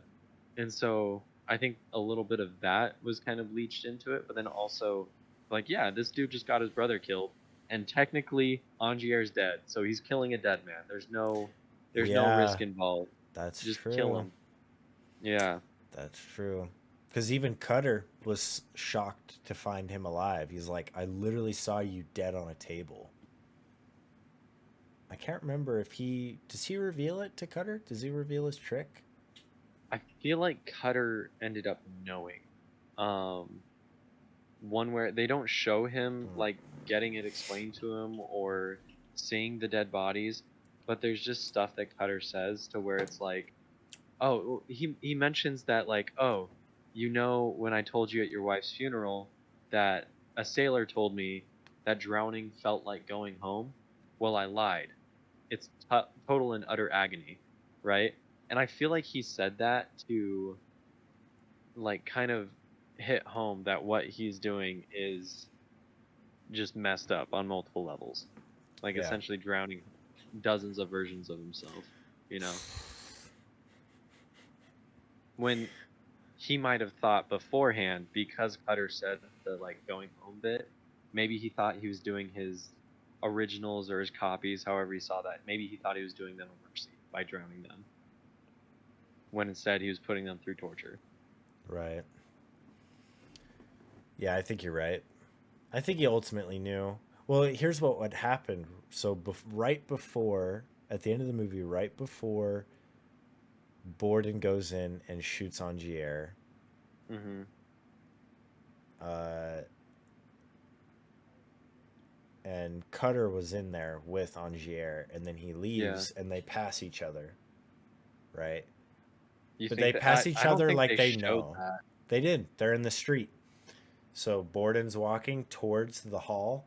and so I think a little bit of that was kind of leached into it, but then also like, yeah, this dude just got his brother killed, and technically Angier's dead, so he's killing a dead man. There's no yeah, risk involved. that's Just kill true. him. Yeah. That's true. Because even Cutter was shocked to find him alive. He's like, I literally saw you dead on a table. I can't remember if he does he reveal it to Cutter? Does he reveal his trick? I feel like Cutter ended up knowing. Um One where they don't show him Hmm. like getting it explained to him or seeing the dead bodies, but there's just stuff that Cutter says to where it's like, oh, he mentions that like, oh, you know, when I told you at your wife's funeral that a sailor told me that drowning felt like going home. Well, I lied. It's total and utter agony, right? And I feel like he said that to like kind of hit home that what he's doing is just messed up on multiple levels. Like Yeah. essentially drowning dozens of versions of himself, you know. When he might have thought beforehand because Cutter said the like going home bit, maybe he thought he was doing his originals or his copies, however he saw that. Maybe he thought he was doing them a mercy by drowning them, when instead he was putting them through torture. Right. Yeah, I think you're right. I think he ultimately knew. Well, here's what happened. So, right before, at the end of the movie, right before Borden goes in and shoots Angier. Mm-hmm. Uh, and Cutter was in there with Angier, and then he Yeah. leaves, and they pass each other, right? You But think they that pass each I don't other think like they they showed know. that. They did. They're in the street. So Borden's walking towards the hall,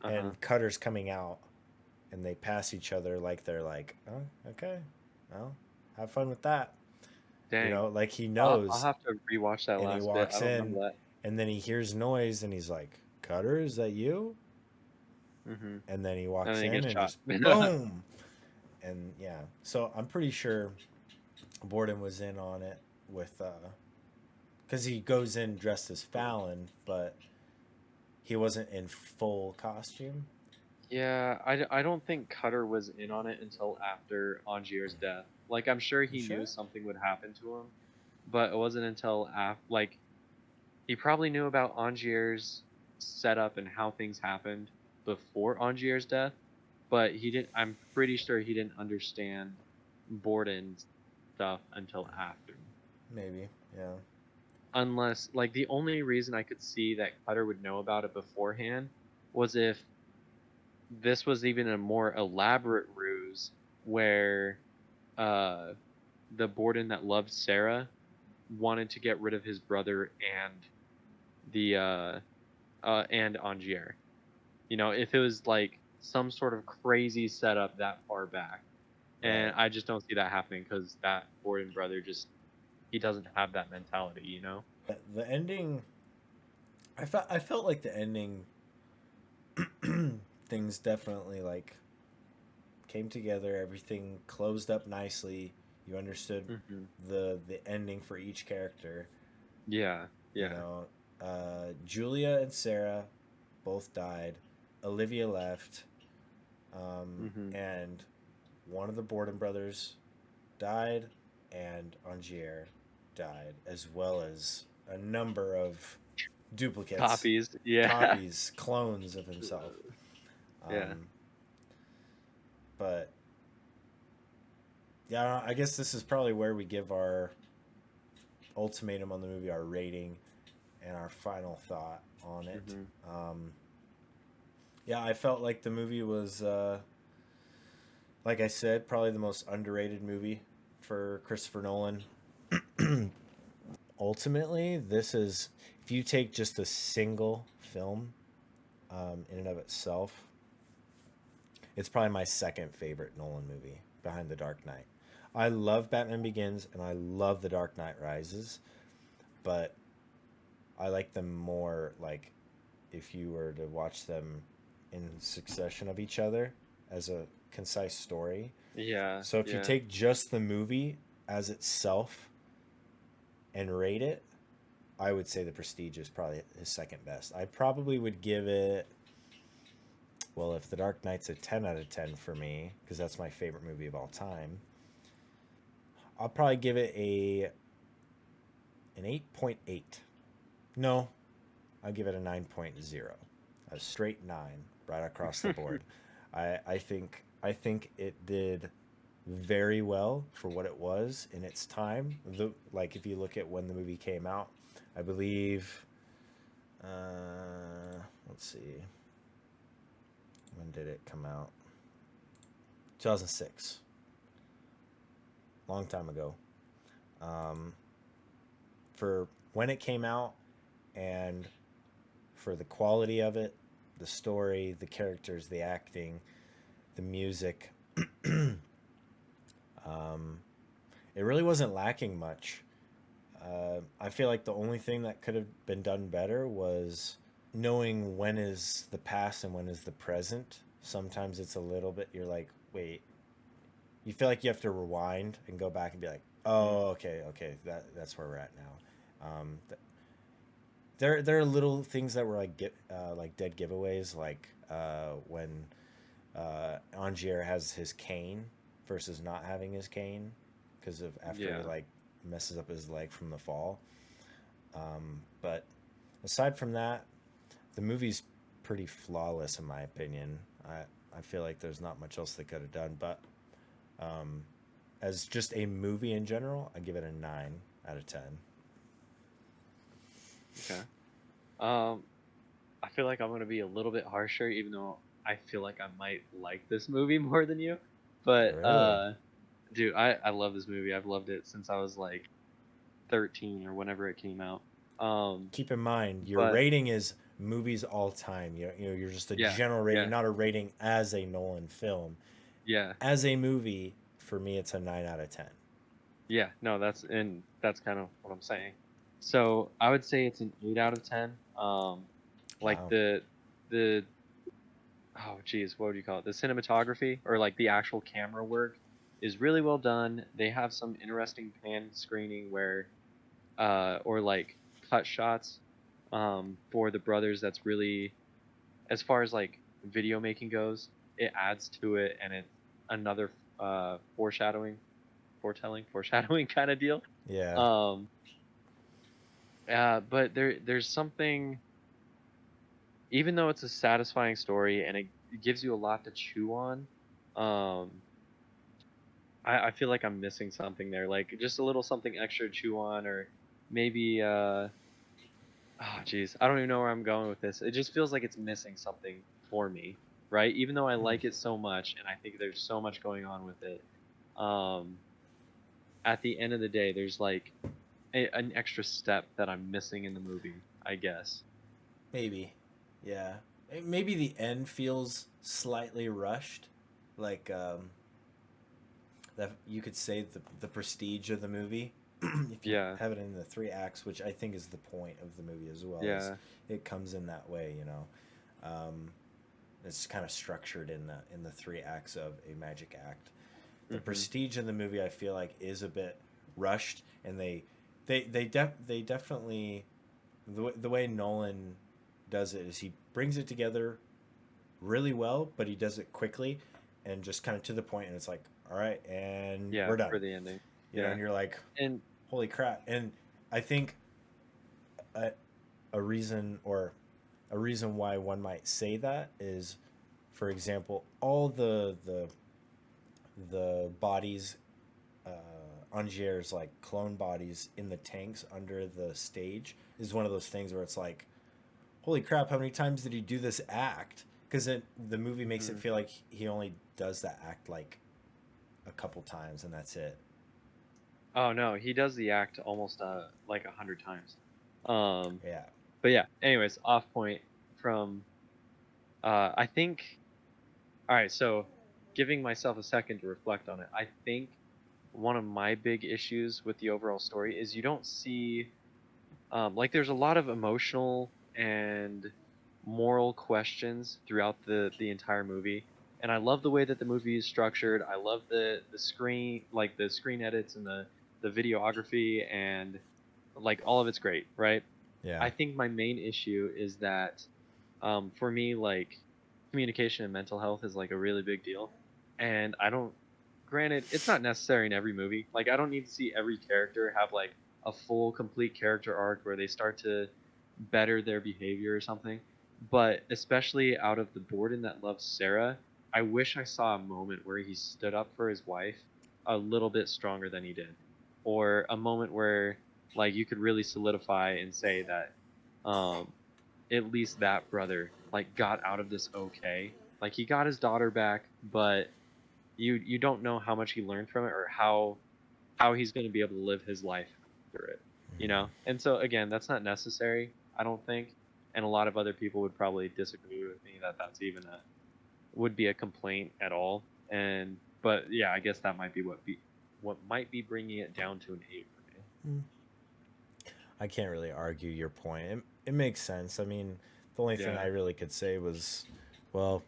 Uh-huh. and Cutter's coming out, and they pass each other like they're like, oh, okay, well, have fun with that. You Dang. know, like he I'll knows, have to rewatch that and he last bit. I walks don't remember in, that. and then he hears noise, and he's like, Cutter, is that you? Mm-hmm. And then he And walks then he in gets and shot. just boom. And yeah, so I'm pretty sure Borden was in on it with, because he goes in dressed as Fallon, but he wasn't in full costume. Yeah, I don't think Cutter was in on it until after Angier's death. Like, I'm sure You he knew sure? something would happen to him, but it wasn't until after, like, he probably knew about Angier's setup and how things happened before Angier's death, but he didn't, I'm pretty sure he didn't understand Borden's stuff until after. Maybe. Yeah. Unless, like, the only reason I could see that Cutter would know about it beforehand was if this was even a more elaborate ruse where uh, the Borden that loved Sarah wanted to get rid of his brother and the and Angier. You know, if it was like some sort of crazy setup that far back, and Right. I just don't see that happening because that Borden brother just he doesn't have that mentality. You know. The ending, I felt like the ending things definitely like came together. Everything closed up nicely. You understood Hmm. the ending for each character. Yeah. You Yeah. know, Julia and Sarah both died. Olivia left, Hmm. and one of the Borden brothers died, and Angier died, as well as a number of duplicates, Copies. Yeah. copies, clones of himself. Yeah. Um, but yeah, I guess this is probably where we give our ultimatum on the movie, our rating, and our final thought on it. Hmm. Um, yeah, I felt like the movie was, like I said, probably the most underrated movie for Christopher Nolan. Ultimately, this is, if you take just a single film in and of itself, it's probably my second favorite Nolan movie behind The Dark Knight. I love Batman Begins and I love The Dark Knight Rises, but I like them more like if you were to watch them in succession of each other as a concise story. Yeah. So if you Yeah. take just the movie as itself and rate it, I would say The Prestige is probably his second best. I probably would give it, well, if The Dark Knight's a 10 out of 10 for me, because that's my favorite movie of all time, I'll probably give it an 8.8. No, I'll give it a 9.0. A straight 9 right across the board. I think it did very well for what it was in its time. Like if you look at when the movie came out, I believe let's see. When did it come out? 2006. Long time ago. Um, for when it came out and for the quality of it, the story, the characters, the acting, the music, um, it really wasn't lacking much. I feel like the only thing that could have been done better was knowing when is the past and when is the present. Sometimes it's a little bit, you're like, wait, you feel like you have to rewind and go back and be like, Mm. oh, okay, that's where we're at now. There are little things that were like dead giveaways, like when Angier has his cane versus not having his cane because of after he Yeah. like messes up his leg from the fall. But aside from that, the movie's pretty flawless in my opinion. I feel like there's not much else they could have done, but as just a movie in general, I give it a 9 out of 10. Okay. Um, I feel like I'm gonna be a little bit harsher, even though I feel like I might like this movie more than you. But Really? dude, I love this movie. I've loved it since I was like 13 or whenever it came out. Um, Keep in mind, your but rating is movies all time. You're just a yeah, general rating, yeah, not a rating as a Nolan film. yeah, As a movie, for me, it's a 9 out of 10. yeah. No, that's kind of what I'm saying. So I would say it's an 8 out of 10. Like Wow. the oh geez, what would you call it? The cinematography or like the actual camera work is really well done. They have some interesting pan screening where or like cut shots for the brothers that's really, as far as like video making goes, it adds to it, and it's another foreshadowing kind of deal. Yeah. Um but there's something, even though it's a satisfying story and it gives you a lot to chew on, um I feel like I'm missing something there, like just a little something extra to chew on, or maybe oh geez, I don't even know where I'm going with this. It just feels like it's missing something for me, right? Even though I Hmm. like it so much and I think there's so much going on with it, um, at the end of the day, there's like an extra step that I'm missing in the movie, I guess. Maybe. Yeah. Maybe the end feels slightly rushed. Like, that you could say the prestige of the movie if you Yeah, have it in the 3 acts, which I think is the point of the movie as well, is yeah, it comes in that way, um, it's kind of structured in the 3 acts of a magic act. The hmm, prestige in the movie, I feel like, is a bit rushed, and they definitely, the way Nolan does it is he brings it together really well, but he does it quickly and just kind of to the point, and it's like, all right, and yeah, we're done. for the ending, And yeah, you're like, and holy crap. And I think a, a reason or a reason why one might say that is, for example, all the bodies, Angier's like clone bodies in the tanks under the stage is one of those things where it's like, holy crap, how many times did he do this act? Because the movie makes it mhm. feel like he only does that act like a couple times and that's it. Oh no, he does the act almost like 100 times. Um, Yeah. but yeah, anyways, off point from I think, all right, so giving myself a second to reflect on it, I think one of my big issues with the overall story is you don't see, like there's a lot of emotional and moral questions throughout the entire movie. And I love the way that the movie is structured. I love the screen, like the screen edits and the videography, and like all of it's great, right? Yeah. I think my main issue is that for me, like communication and mental health is like a really big deal. And I don't, granted, it's not necessary in every movie. Like, I don't need to see every character have like a full, complete character arc where they start to better their behavior or something. But especially out of the Borden that loves Sarah, I wish I saw a moment where he stood up for his wife a little bit stronger than he did. Or a moment where, like, you could really solidify and say that um, at least that brother like got out of this okay. Like he got his daughter back, but you don't know how much he learned from it, or how he's going to be able to live his life after it, you know? And so again, that's not necessary, I don't think. And a lot of other people would probably disagree with me that that's even a would be a complaint at all. And but yeah, I guess that might be what might be bringing it down to an 8 for me. Mm. I can't really argue your point. It makes sense. I mean, the only thing I Yeah. really could say was, well,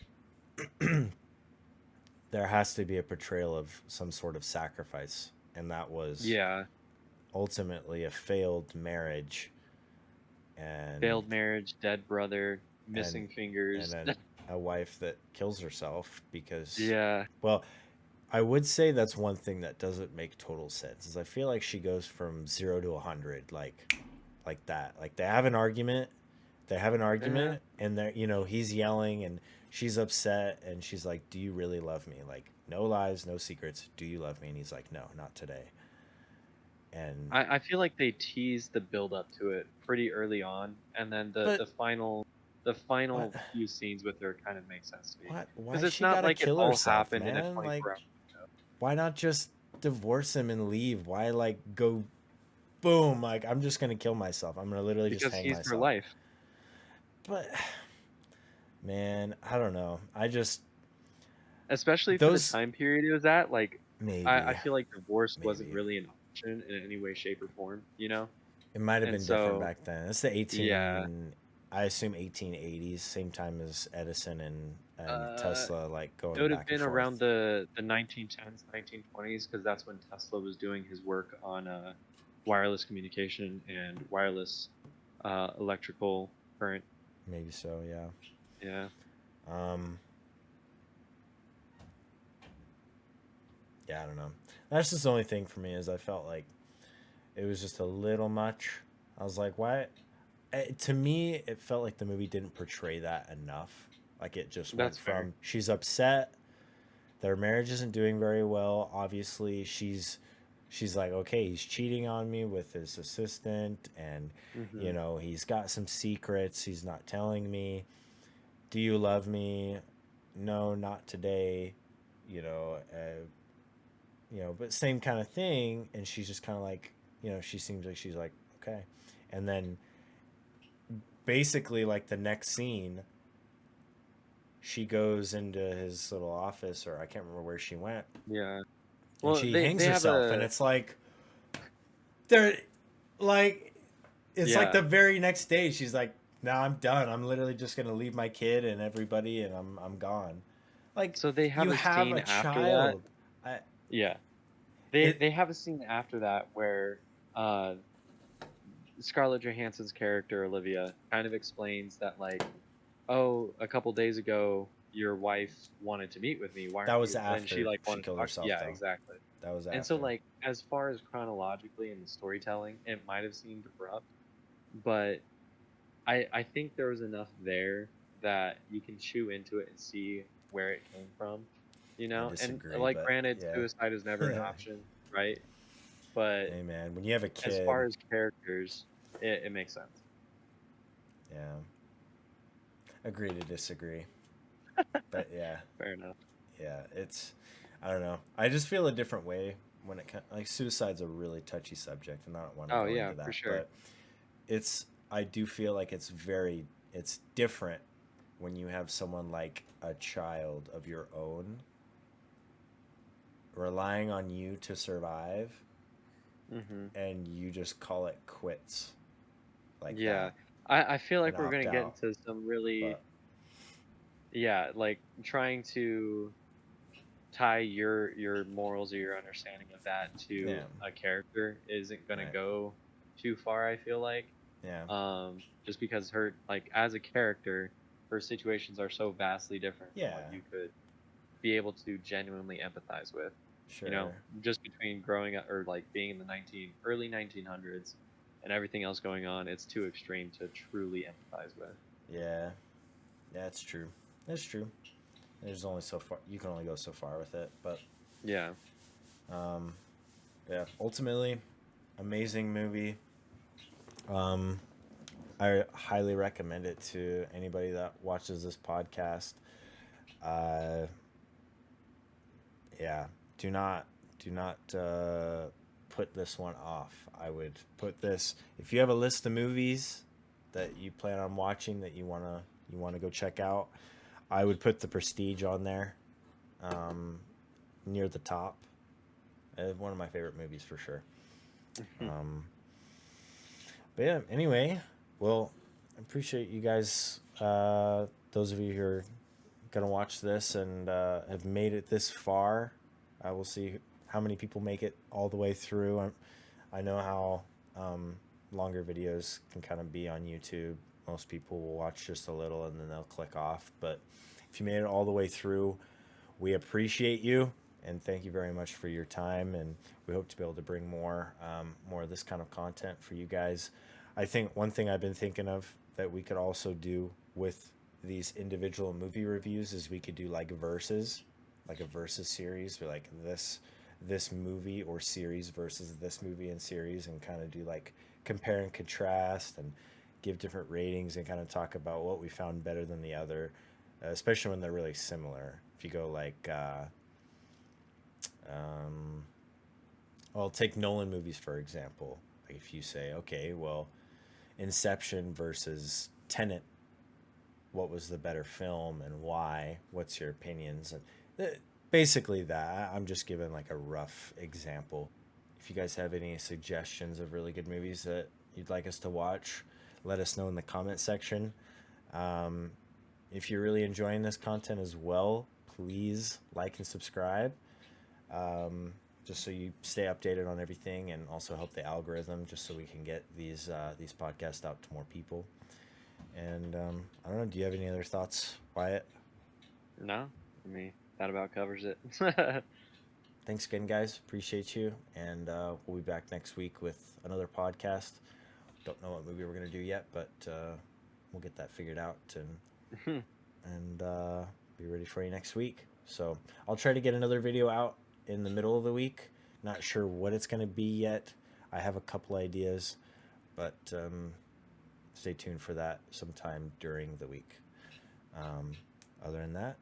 there has to be a portrayal of some sort of sacrifice, and that was Yeah. ultimately a failed marriage, and Failed marriage, dead brother, and missing and fingers. then a wife that kills herself because, Yeah. well, I would say that's one thing that doesn't make total sense. Is I feel like she goes from 0 to 100 like that. Like they have an argument, They have an Yeah. argument, and they're, he's yelling, and she's upset, and she's like, "Do you really love me? Like, no lies, no secrets. Do you love me?" And he's like, "No, not today." And I feel like they teased the build up to it pretty early on, and then but the what final few scenes with her kind of make sense to me what why because it's she not gotta like it kill all herself, happened in a man? Like, 24 hour. why not just divorce him and leave? Why like go boom? Like, I'm just gonna kill myself. I'm gonna literally just Because hang he's her myself. life. But man, I don't know. I just Especially for the those time period it was at, like, I maybe feel like divorce wasn't maybe really an option in any way, shape, or form, you know? it might have And been different so, back then. It's the yeah, 18, I assume 1880s, same time as Edison and uh, Tesla, like it going would have back and been around forth. the 1910s, 1920s, because that's when Tesla was doing his work on wireless communication and wireless electrical current. Maybe so, yeah. Yeah, Um, yeah, I don't know. That's just the only thing for me is I felt like it was just a little much. I was like, why? To me, it felt like the movie didn't portray that enough. Like it just went that's fair. from she's upset, their marriage isn't doing very well. Obviously, she's like, okay, he's cheating on me with his assistant, and Hmm. he's got some secrets he's not telling me. Do you love me? No, not today. You know, but same kind of thing. And she's just kind of like, she seems like she's like, okay. And then basically, like the next scene, she goes into his little office, or I can't remember where she went, Yeah. and Well, she they hangs have herself. And a it's like, they're like, it's like yeah. the very next day, she's like, "Now I'm done. I'm literally just gonna leave my kid and everybody, and I'm gone." Like, So they have you a have scene a after that. child. I Yeah. it They have a scene after that where uh Scarlett Johansson's character Olivia kind of explains that like, oh, a couple days ago your wife wanted to meet with me. Why That aren't was you? And she after like she wanted to killed talk. herself, Yeah, though. exactly. That was And so after. like as far as chronologically in the storytelling, it might have seemed abrupt, but I think there was enough there that you can chew into it and see where it came from, you I know? And disagree, like but granted, yeah. suicide is never an option, right? But Hey man, when you have a as kid, far as characters, it makes sense. yeah, agree to disagree. But yeah, Fair enough. yeah, it's I don't know. I just feel a different way when like suicide's a really touchy subject, and I don't want to Oh go yeah, into for that, sure. but I do feel like it's different when you have someone like a child of your own relying on you to survive, Hmm. and you just call it quits like Yeah, that I feel and like we're opt gonna get out. into some really But yeah, like trying to tie your morals or your understanding of that to yeah, a character isn't gonna right, go too far. I feel like, yeah, just because her like as a character, her situations are so vastly different from what yeah, you could be able to genuinely empathize with. You know, sure, just between growing up or like being in the early 1900s and everything else going on, it's too extreme to truly empathize with. yeah, yeah. It's true. It's true. There's only so far you can only go so far with it, but Yeah. um, yeah. Ultimately, amazing movie. Um, I highly recommend it to anybody that watches this podcast. Uh, yeah, do not put this one off. I would put this if you have a list of movies that you plan on watching that you wanna go check out. I would put The Prestige on there, um, near the top. One of my favorite movies for sure. Um, but yeah, anyway, well, I appreciate you guys. Those of you who are gonna watch this and have made it this far. I will see how many people make it all the way through. I know how longer videos can kind of be on YouTube. Most people will watch just a little and then they'll click off. But if you made it all the way through, we appreciate you and thank you very much for your time. And we hope to be able to bring more of this kind of content for you guys. I think one thing I've been thinking of that we could also do with these individual movie reviews is we could do like verses, like a versus series, or like this movie or series versus this movie and series, and kind of do like compare and contrast and give different ratings and kind of talk about what we found better than the other, especially when they're really similar. If you go like, um, well, take Nolan movies for example. Like if you say, okay, well, Inception versus Tenet, what was the better film and why? What's your opinions? And basically that. I'm just giving like a rough example. If you guys have any suggestions of really good movies that you'd like us to watch, let us know in the comment section. Um, if you're really enjoying this content as well, please like and subscribe. Um, just so you stay updated on everything, and also help the algorithm, just so we can get these podcasts out to more people. And I don't know. Do you have any other thoughts, Wyatt? No, I mean that about covers it. Thanks again, guys. Appreciate you. And we'll be back next week with another podcast. Don't know what movie we're gonna do yet, but we'll get that figured out and be ready for you next week. So I'll try to get another video out in the middle of the week. Not sure what it's gonna be yet. I have a couple ideas, but stay tuned for that sometime during the week. Um, Other than that,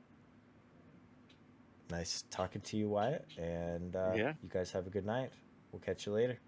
nice talking to you, Wyatt, and Yeah. you guys have a good night. We'll catch you later.